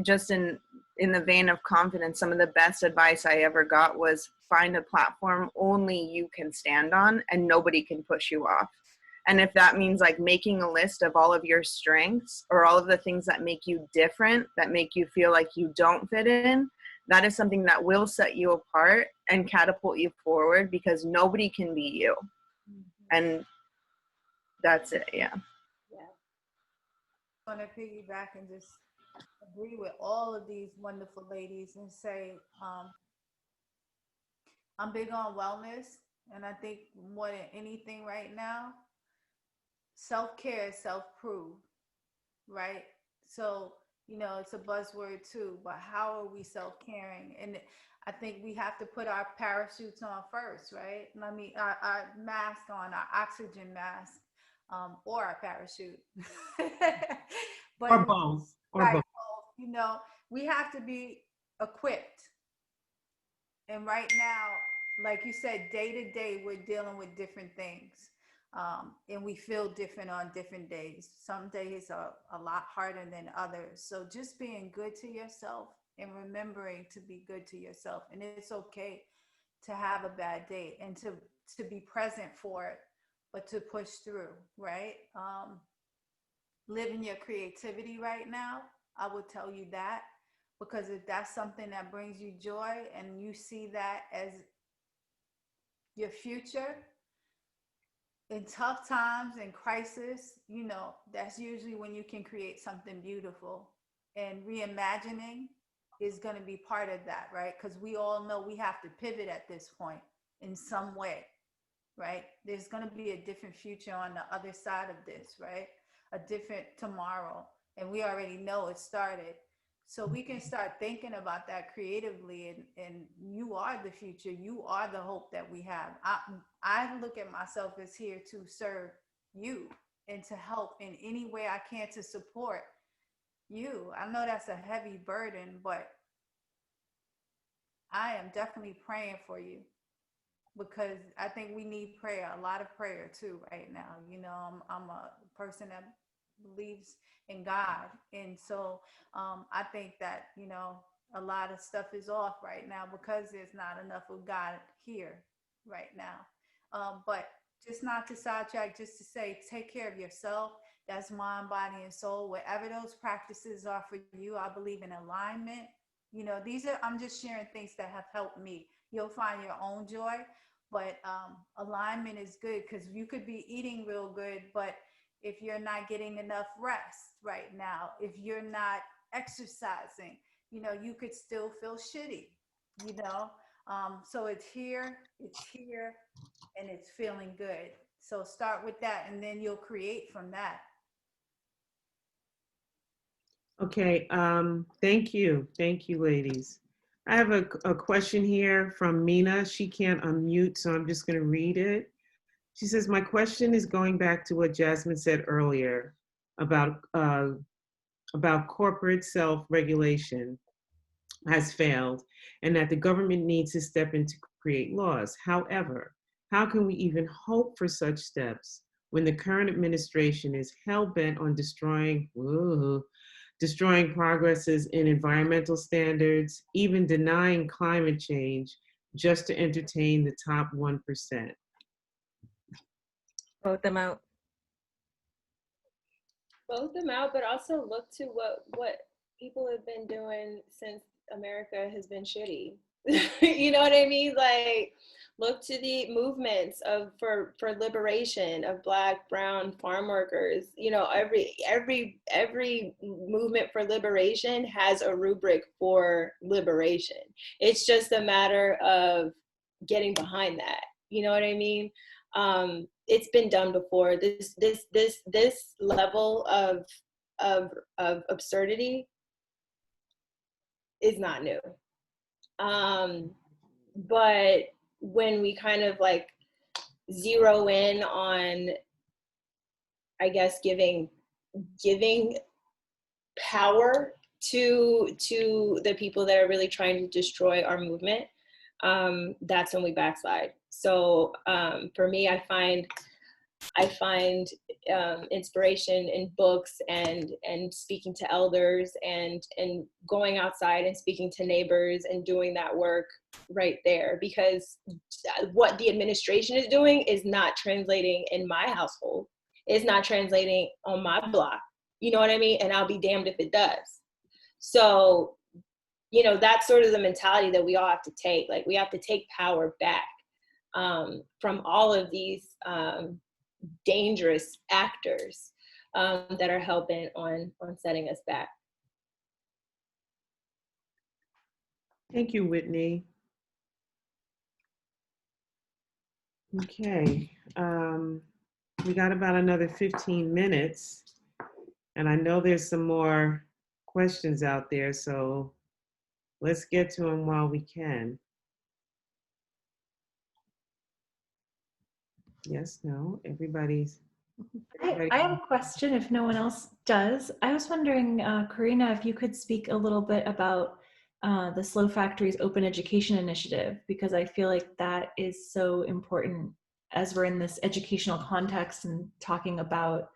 just in the vein of confidence, some of the best advice I ever got was find a platform only you can stand on and nobody can push you off. And if that means like making a list of all of your strengths or all of the things that make you different, that make you feel like you don't fit in, that is something that will set you apart and catapult you forward, because nobody can be you. And that's it. Yeah. I want to piggyback and just agree with all of these wonderful ladies and say, I'm big on wellness, and I think more than anything right now, self-care is self-proof, right? So, it's a buzzword too, but how are we self-caring? And I think we have to put our parachutes on first, right? I mean, our mask on, our oxygen mask, or our parachute. But, or both. Right, both. We have to be equipped. And right now, like you said, day to day, we're dealing with different things. And we feel different on different days. Some days are a lot harder than others. So just being good to yourself and remembering to be good to yourself. And it's okay to have a bad day and to be present for it, but to push through, right? Living your creativity right now, I would tell you that, because if that's something that brings you joy and you see that as your future, in tough times and crisis, that's usually when you can create something beautiful. And reimagining is going to be part of that, right? Because we all know we have to pivot at this point in some way, right? There's going to be a different future on the other side of this, right? A different tomorrow. And we already know it started. So we can start thinking about that creatively, and you are the future. You are the hope that we have. I look at myself as here to serve you and to help in any way I can to support you. I know that's a heavy burden, but I am definitely praying for you, because I think we need prayer, a lot of prayer too right now. I'm a person that believes in God. And so I think that, a lot of stuff is off right now because there's not enough of God here right now. But just not to sidetrack, just to say, take care of yourself. That's mind, body, and soul. Whatever those practices are for you, I believe in alignment. I'm just sharing things that have helped me. You'll find your own joy, but alignment is good, because you could be eating real good, but if you're not getting enough rest right now, if you're not exercising, you could still feel shitty, so it's here, and it's feeling good. So start with that, and then you'll create from that. Okay, thank you, ladies. I have a question here from Mina. She can't unmute, so I'm just going to read it. She says, my question is going back to what Jasmin said earlier about corporate self-regulation has failed, and that the government needs to step in to create laws. However, how can we even hope for such steps when the current administration is hell-bent on destroying progresses in environmental standards, even denying climate change just to entertain the top 1%? Vote them out. Vote them out, but also look to what people have been doing since America has been shitty. You know what I mean? Like, Look to the movements for liberation of Black, brown farm workers. You know, every movement for liberation has a rubric for liberation. It's just a matter of getting behind that. You know what I mean? It's been done before. This level of absurdity is not new. But when we kind of like zero in on, I guess, giving power to the people that are really trying to destroy our movement, that's when we backslide. So for me, I find inspiration in books and speaking to elders and going outside and speaking to neighbors and doing that work right there, because what the administration is doing is not translating in my household. It's not translating on my block. You know what I mean? And I'll be damned if it does. So, you know, that's sort of the mentality that we all have to take. Like, we have to take power back from all of these dangerous actors that are hell-bent on setting us back. Thank you, Whitney. Okay, we got about another 15 minutes, and I know there's some more questions out there, so let's get to them while we can. Yes, no, everybody's. I have a question if no one else does. I was wondering, Korina, if you could speak a little bit about the Slow Factory's Open Education Initiative, because I feel like that is so important as we're in this educational context and talking about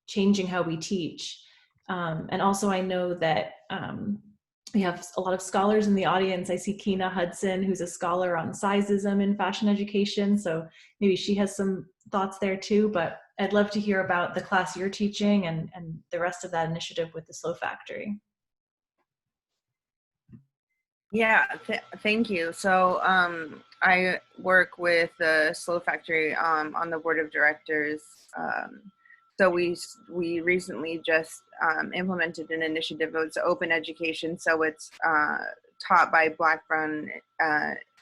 changing how we teach. And also I know that we have a lot of scholars in the audience. I see Keena Hudson, who's a scholar on sizeism in fashion education. So maybe she has some thoughts there too, but I'd love to hear about the class you're teaching and the rest of that initiative with the Slow Factory. Yeah, thank you. So I work with the Slow Factory on the board of directors. So we recently just implemented an initiative. It's open education, so it's taught by Black, Brown,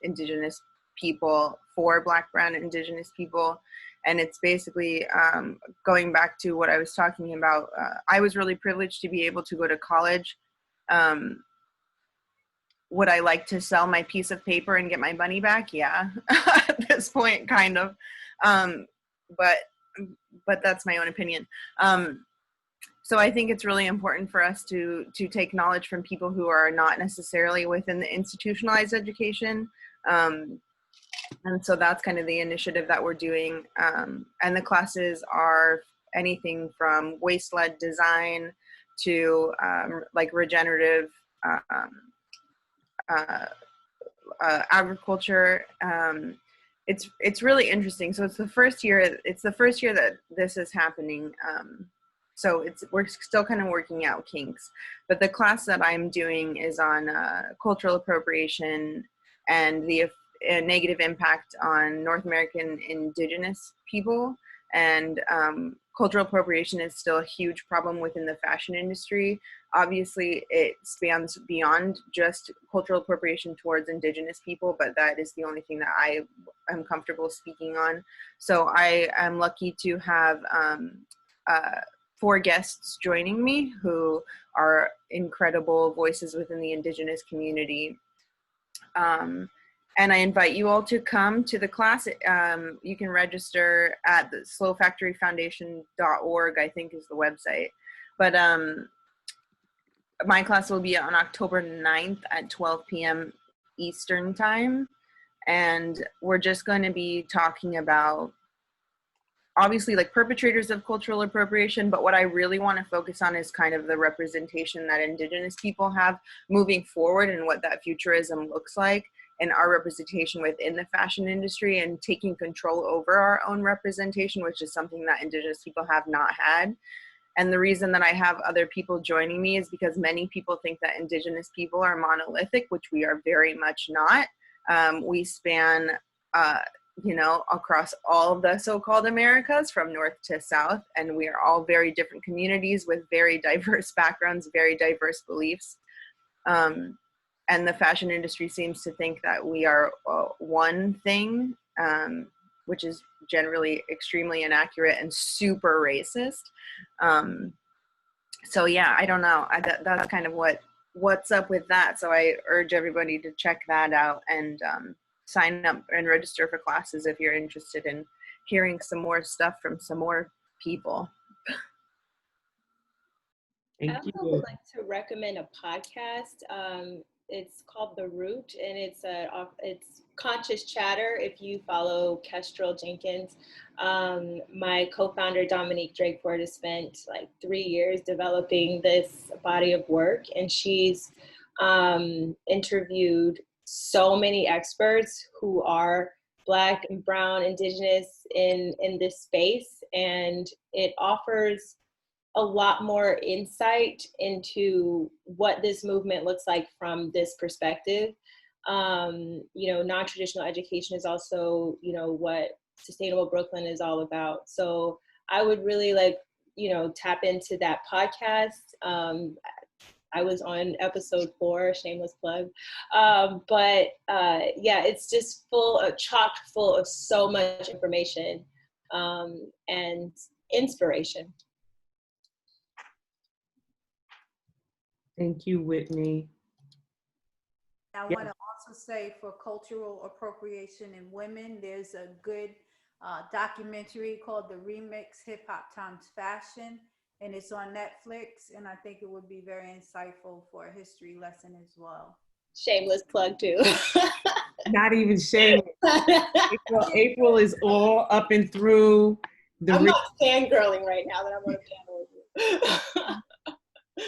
Indigenous people for Black, Brown, Indigenous people. And it's basically going back to what I was talking about. I was really privileged to be able to go to college. Would I like to sell my piece of paper and get my money back? Yeah, at this point, kind of. But that's my own opinion. So I think it's really important for us to take knowledge from people who are not necessarily within the institutionalized education. And so that's kind of the initiative that we're doing. And the classes are anything from waste-led design to like regenerative agriculture. It's really interesting. So it's the first year that this is happening. So we're still kind of working out kinks. But the class that I'm doing is on cultural appropriation and the negative impact on North American Indigenous people. And cultural appropriation is still a huge problem within the fashion industry. Obviously, it spans beyond just cultural appropriation towards Indigenous people, but that is the only thing that I am comfortable speaking on. So I am lucky to have 4 guests joining me who are incredible voices within the Indigenous community. And I invite you all to come to the class. You can register at the slowfactoryfoundation.org, I think is the website. But my class will be on October 9th at 12 p.m. Eastern time. And we're just going to be talking about, obviously, like perpetrators of cultural appropriation, but what I really want to focus on is kind of the representation that Indigenous people have moving forward and what that futurism looks like, and our representation within the fashion industry and taking control over our own representation, which is something that Indigenous people have not had. And the reason that I have other people joining me is because many people think that Indigenous people are monolithic, which we are very much not. We span you know, across all of the so-called Americas from north to south. And we are all very different communities with very diverse backgrounds, very diverse beliefs. And the fashion industry seems to think that we are one thing, which is generally extremely inaccurate and super racist. So yeah, I don't know. That's kind of what's up with that. So I urge everybody to check that out and sign up and register for classes if you're interested in hearing some more stuff from some more people. I also would like to recommend a podcast. It's called The Root, and it's conscious chatter. If you follow Kestrel Jenkins, my co-founder Dominique Drakeford has spent like 3 years developing this body of work, and she's interviewed so many experts who are Black and Brown, Indigenous in this space, and it offers a lot more insight into what this movement looks like from this perspective. You know, non-traditional education is also, you know, what Sustainable Brooklyn is all about. So I would really tap into that podcast. I was on episode 4, shameless plug. But it's just chock full of so much information and inspiration. Thank you, Whitney. I want to also say for cultural appropriation in women, there's a good documentary called The Remix Hip Hop Times Fashion, and it's on Netflix, and I think it would be very insightful for a history lesson as well. Shameless plug too. Not even shameless. April is all up and through the I'm not fangirling right now that I'm on a panel with you.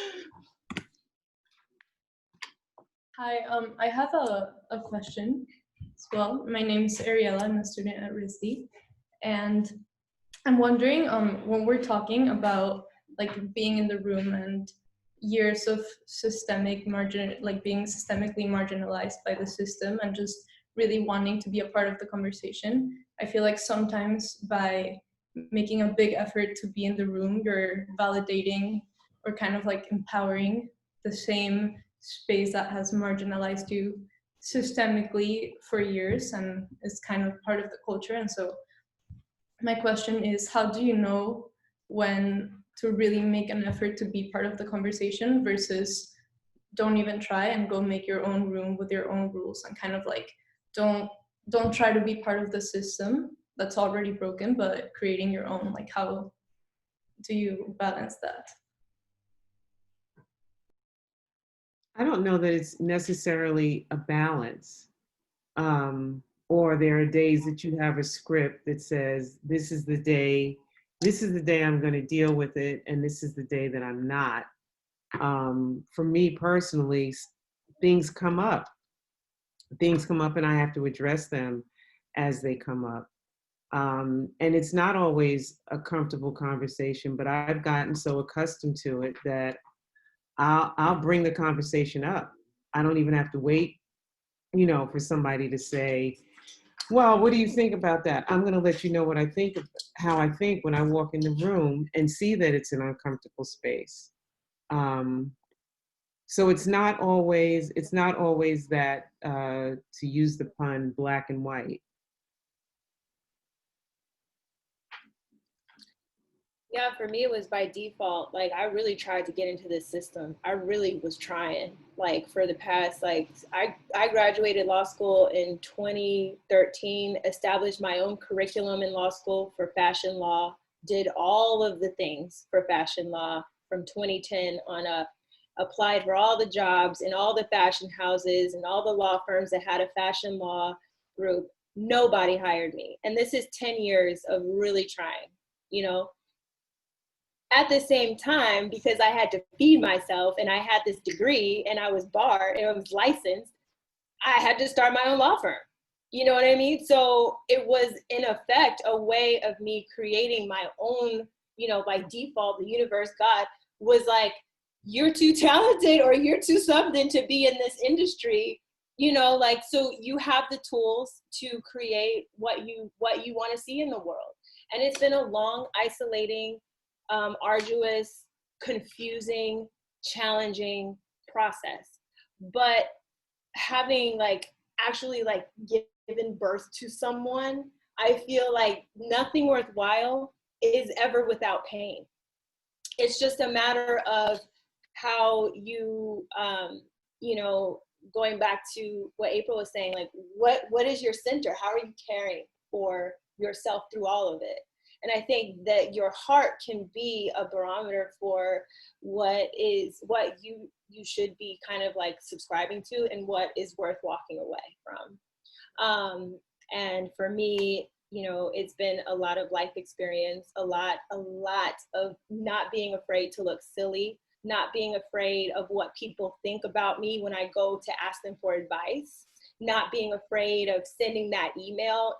Hi, I have a question as well. My name is Ariella. I'm a student at RISD, and I'm wondering when we're talking about like being in the room and years of being systemically marginalized by the system and just really wanting to be a part of the conversation. I feel like sometimes by making a big effort to be in the room, you're validating or kind of like empowering the same space that has marginalized you systemically for years and is kind of part of the culture. And so my question is, how do you know when to really make an effort to be part of the conversation versus don't even try and go make your own room with your own rules and kind of like don't try to be part of the system that's already broken, but creating your own? Like, how do you balance that? I don't know that it's necessarily a balance. Or there are days that you have a script that says, this is the day I'm going to deal with it, and this is the day that I'm not. For me personally, things come up and I have to address them as they come up. And it's not always a comfortable conversation, but I've gotten so accustomed to it that I'll bring the conversation up. I don't even have to wait, for somebody to say, well, what do you think about that? I'm going to let you know what I think, how I think when I walk in the room and see that it's an uncomfortable space. So it's not always that, to use the pun, black and white. Yeah, for me, it was by default. Like, I really tried to get into this system. I really was trying, like, for the past, I graduated law school in 2013, established my own curriculum in law school for fashion law, did all of the things for fashion law from 2010 on up, applied for all the jobs in all the fashion houses and all the law firms that had a fashion law group. Nobody hired me. And this is 10 years of really trying, At the same time, because I had to feed myself and I had this degree and I was barred and I was licensed, I had to start my own law firm. You know what I mean? So it was, in effect, a way of me creating my own, by default, the universe, God, was like, you're too talented or you're too something to be in this industry. you know, like, so you have the tools to create what you want to see in the world. And it's been a long, isolating, arduous, confusing, challenging process. But having like actually like given birth to someone, I feel like nothing worthwhile is ever without pain. It's just a matter of how you, you know, going back to what April was saying, like what is your center? How are you caring for yourself through all of it? And I think that your heart can be a barometer for what you should be kind of like subscribing to and what is worth walking away from. And for me, you know, it's been a lot of life experience, a lot of not being afraid to look silly, not being afraid of what people think about me when I go to ask them for advice, not being afraid of sending that email.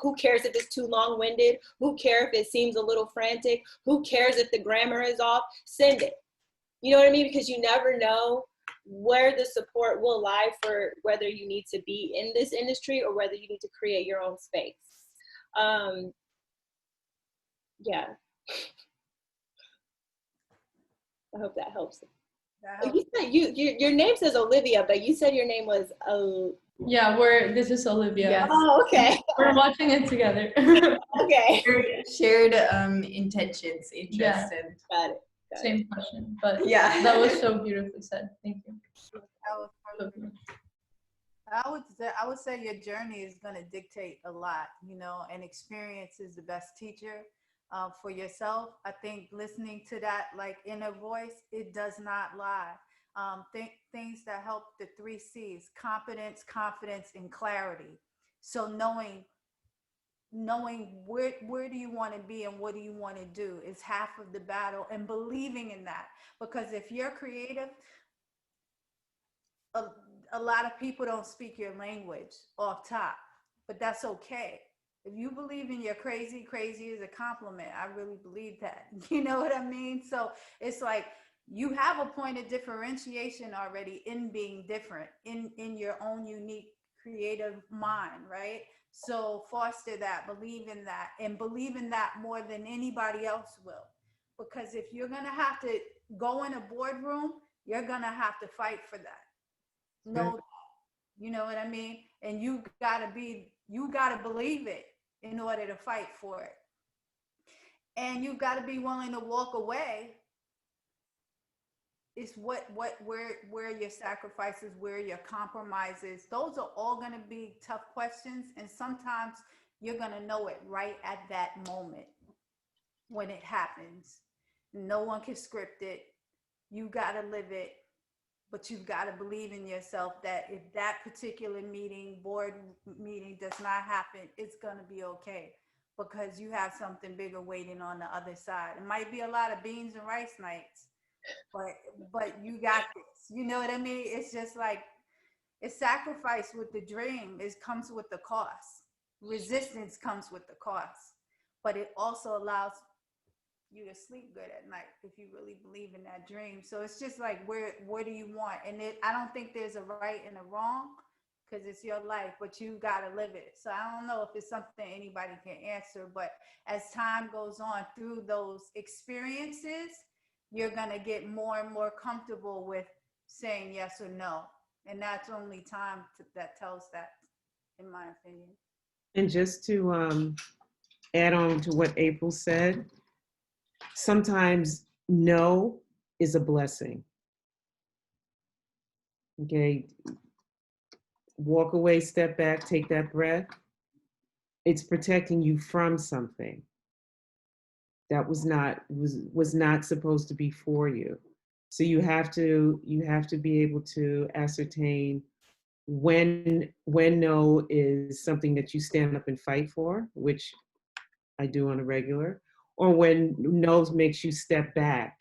Who cares if it's too long-winded? Who cares if it seems a little frantic? Who cares if the grammar is off? Send it. You know what I mean? Because you never know where the support will lie for whether you need to be in this industry or whether you need to create your own space. Yeah. I hope that helps. You said your name says Olivia, but you said your name was Yeah, this is Olivia. Yes. Oh, okay. We're watching it together. Okay. Shared intentions, interests, Yeah. and Got it. Same question, but yeah, that was so beautifully said. Thank you. I would say your journey is going to dictate a lot, you know, and experience is the best teacher for yourself. I think listening to that like inner voice, it does not lie. Things that help the 3 C's: competence, confidence, and clarity. So knowing where do you want to be and what do you want to do is half of the battle, and believing in that. Because if you're creative, a lot of people don't speak your language off top, but that's okay. If you believe in your crazy is a compliment. I really believe that. You know what I mean? So it's like you have a point of differentiation already in being different in your own unique creative mind, right? So foster that, believe in that, and believe in that more than anybody else will. Because if you're going to have to go in a boardroom, you're going to have to fight for that. No, you know what I mean? And you gotta believe it in order to fight for it. And you gotta be willing to walk away. It's where your sacrifices, where your compromises, those are all gonna be tough questions. And sometimes you're gonna know it right at that moment when it happens. No one can script it. You gotta live it. But you've got to believe in yourself that if that particular board meeting does not happen, it's going to be okay, because you have something bigger waiting on the other side. It might be a lot of beans and rice nights, but you got this. You know what I mean? It's just like it's sacrifice with the dream. It comes with the cost. Resistance comes with the cost, but it also allows you to sleep good at night if you really believe in that dream. So it's just like where do you want? And I don't think there's a right and a wrong, because it's your life, but you got to live it. So I don't know if it's something anybody can answer, but as time goes on through those experiences, you're going to get more and more comfortable with saying yes or no. And that's only time that tells that, in my opinion. And just to add on to what April said, sometimes no is a blessing. Okay, walk away, step back, take that breath. It's protecting you from something that was not supposed to be for you. So you have to be able to ascertain when no is something that you stand up and fight for, which I do on a regular, or when no makes you step back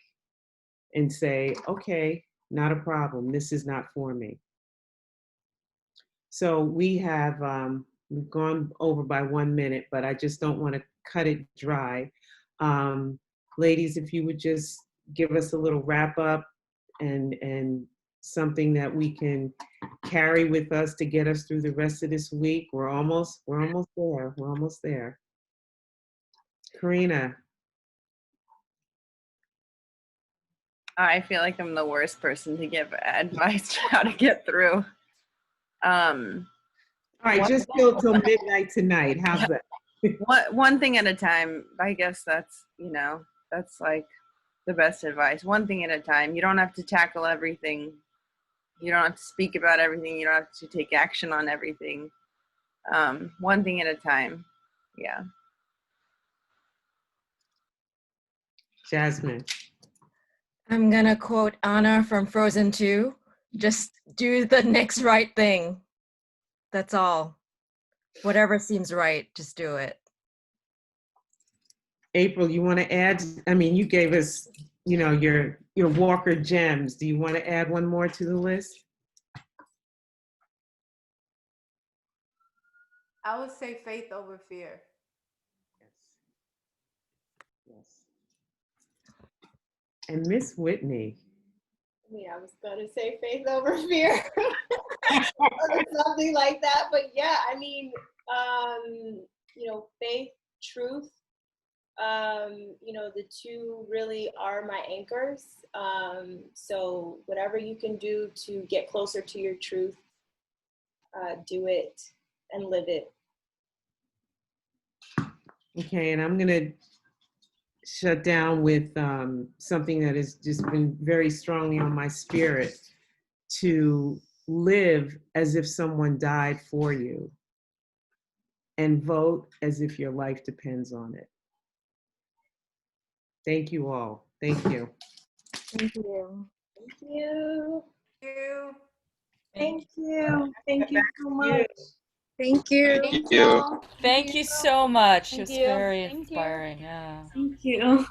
and say, okay, not a problem, this is not for me. So we've gone over by 1 minute, but I just don't want to cut it dry. Ladies, if you would just give us a little wrap up and something that we can carry with us to get us through the rest of this week. We're almost there. We're almost there. Korina. I feel like I'm the worst person to give advice to how to get through. All right, just till midnight tonight. How's that? One thing at a time. I guess that's like the best advice. One thing at a time. You don't have to tackle everything. You don't have to speak about everything. You don't have to take action on everything. One thing at a time. Yeah. Jasmine. I'm gonna quote Anna from Frozen 2. Just do the next right thing. That's all. Whatever seems right, just do it. April, you want to add? I mean, you gave us, your Walker gems. Do you want to add one more to the list? I would say faith over fear. Yes. And Miss Whitney. I was gonna say faith over fear, or something like that. But yeah, I mean, faith, truth. The two really are my anchors. So whatever you can do to get closer to your truth, do it and live it. Okay, and I'm gonna shut down with something that has just been very strongly on my spirit: to live as if someone died for you and vote as if your life depends on it. Thank you all. Thank you. Thank you. Thank you. Thank you. Thank you. Thank you so much. Thank you. Thank you. Thank you so much. Thank It was you. very Thank you. inspiring. Yeah. Thank you.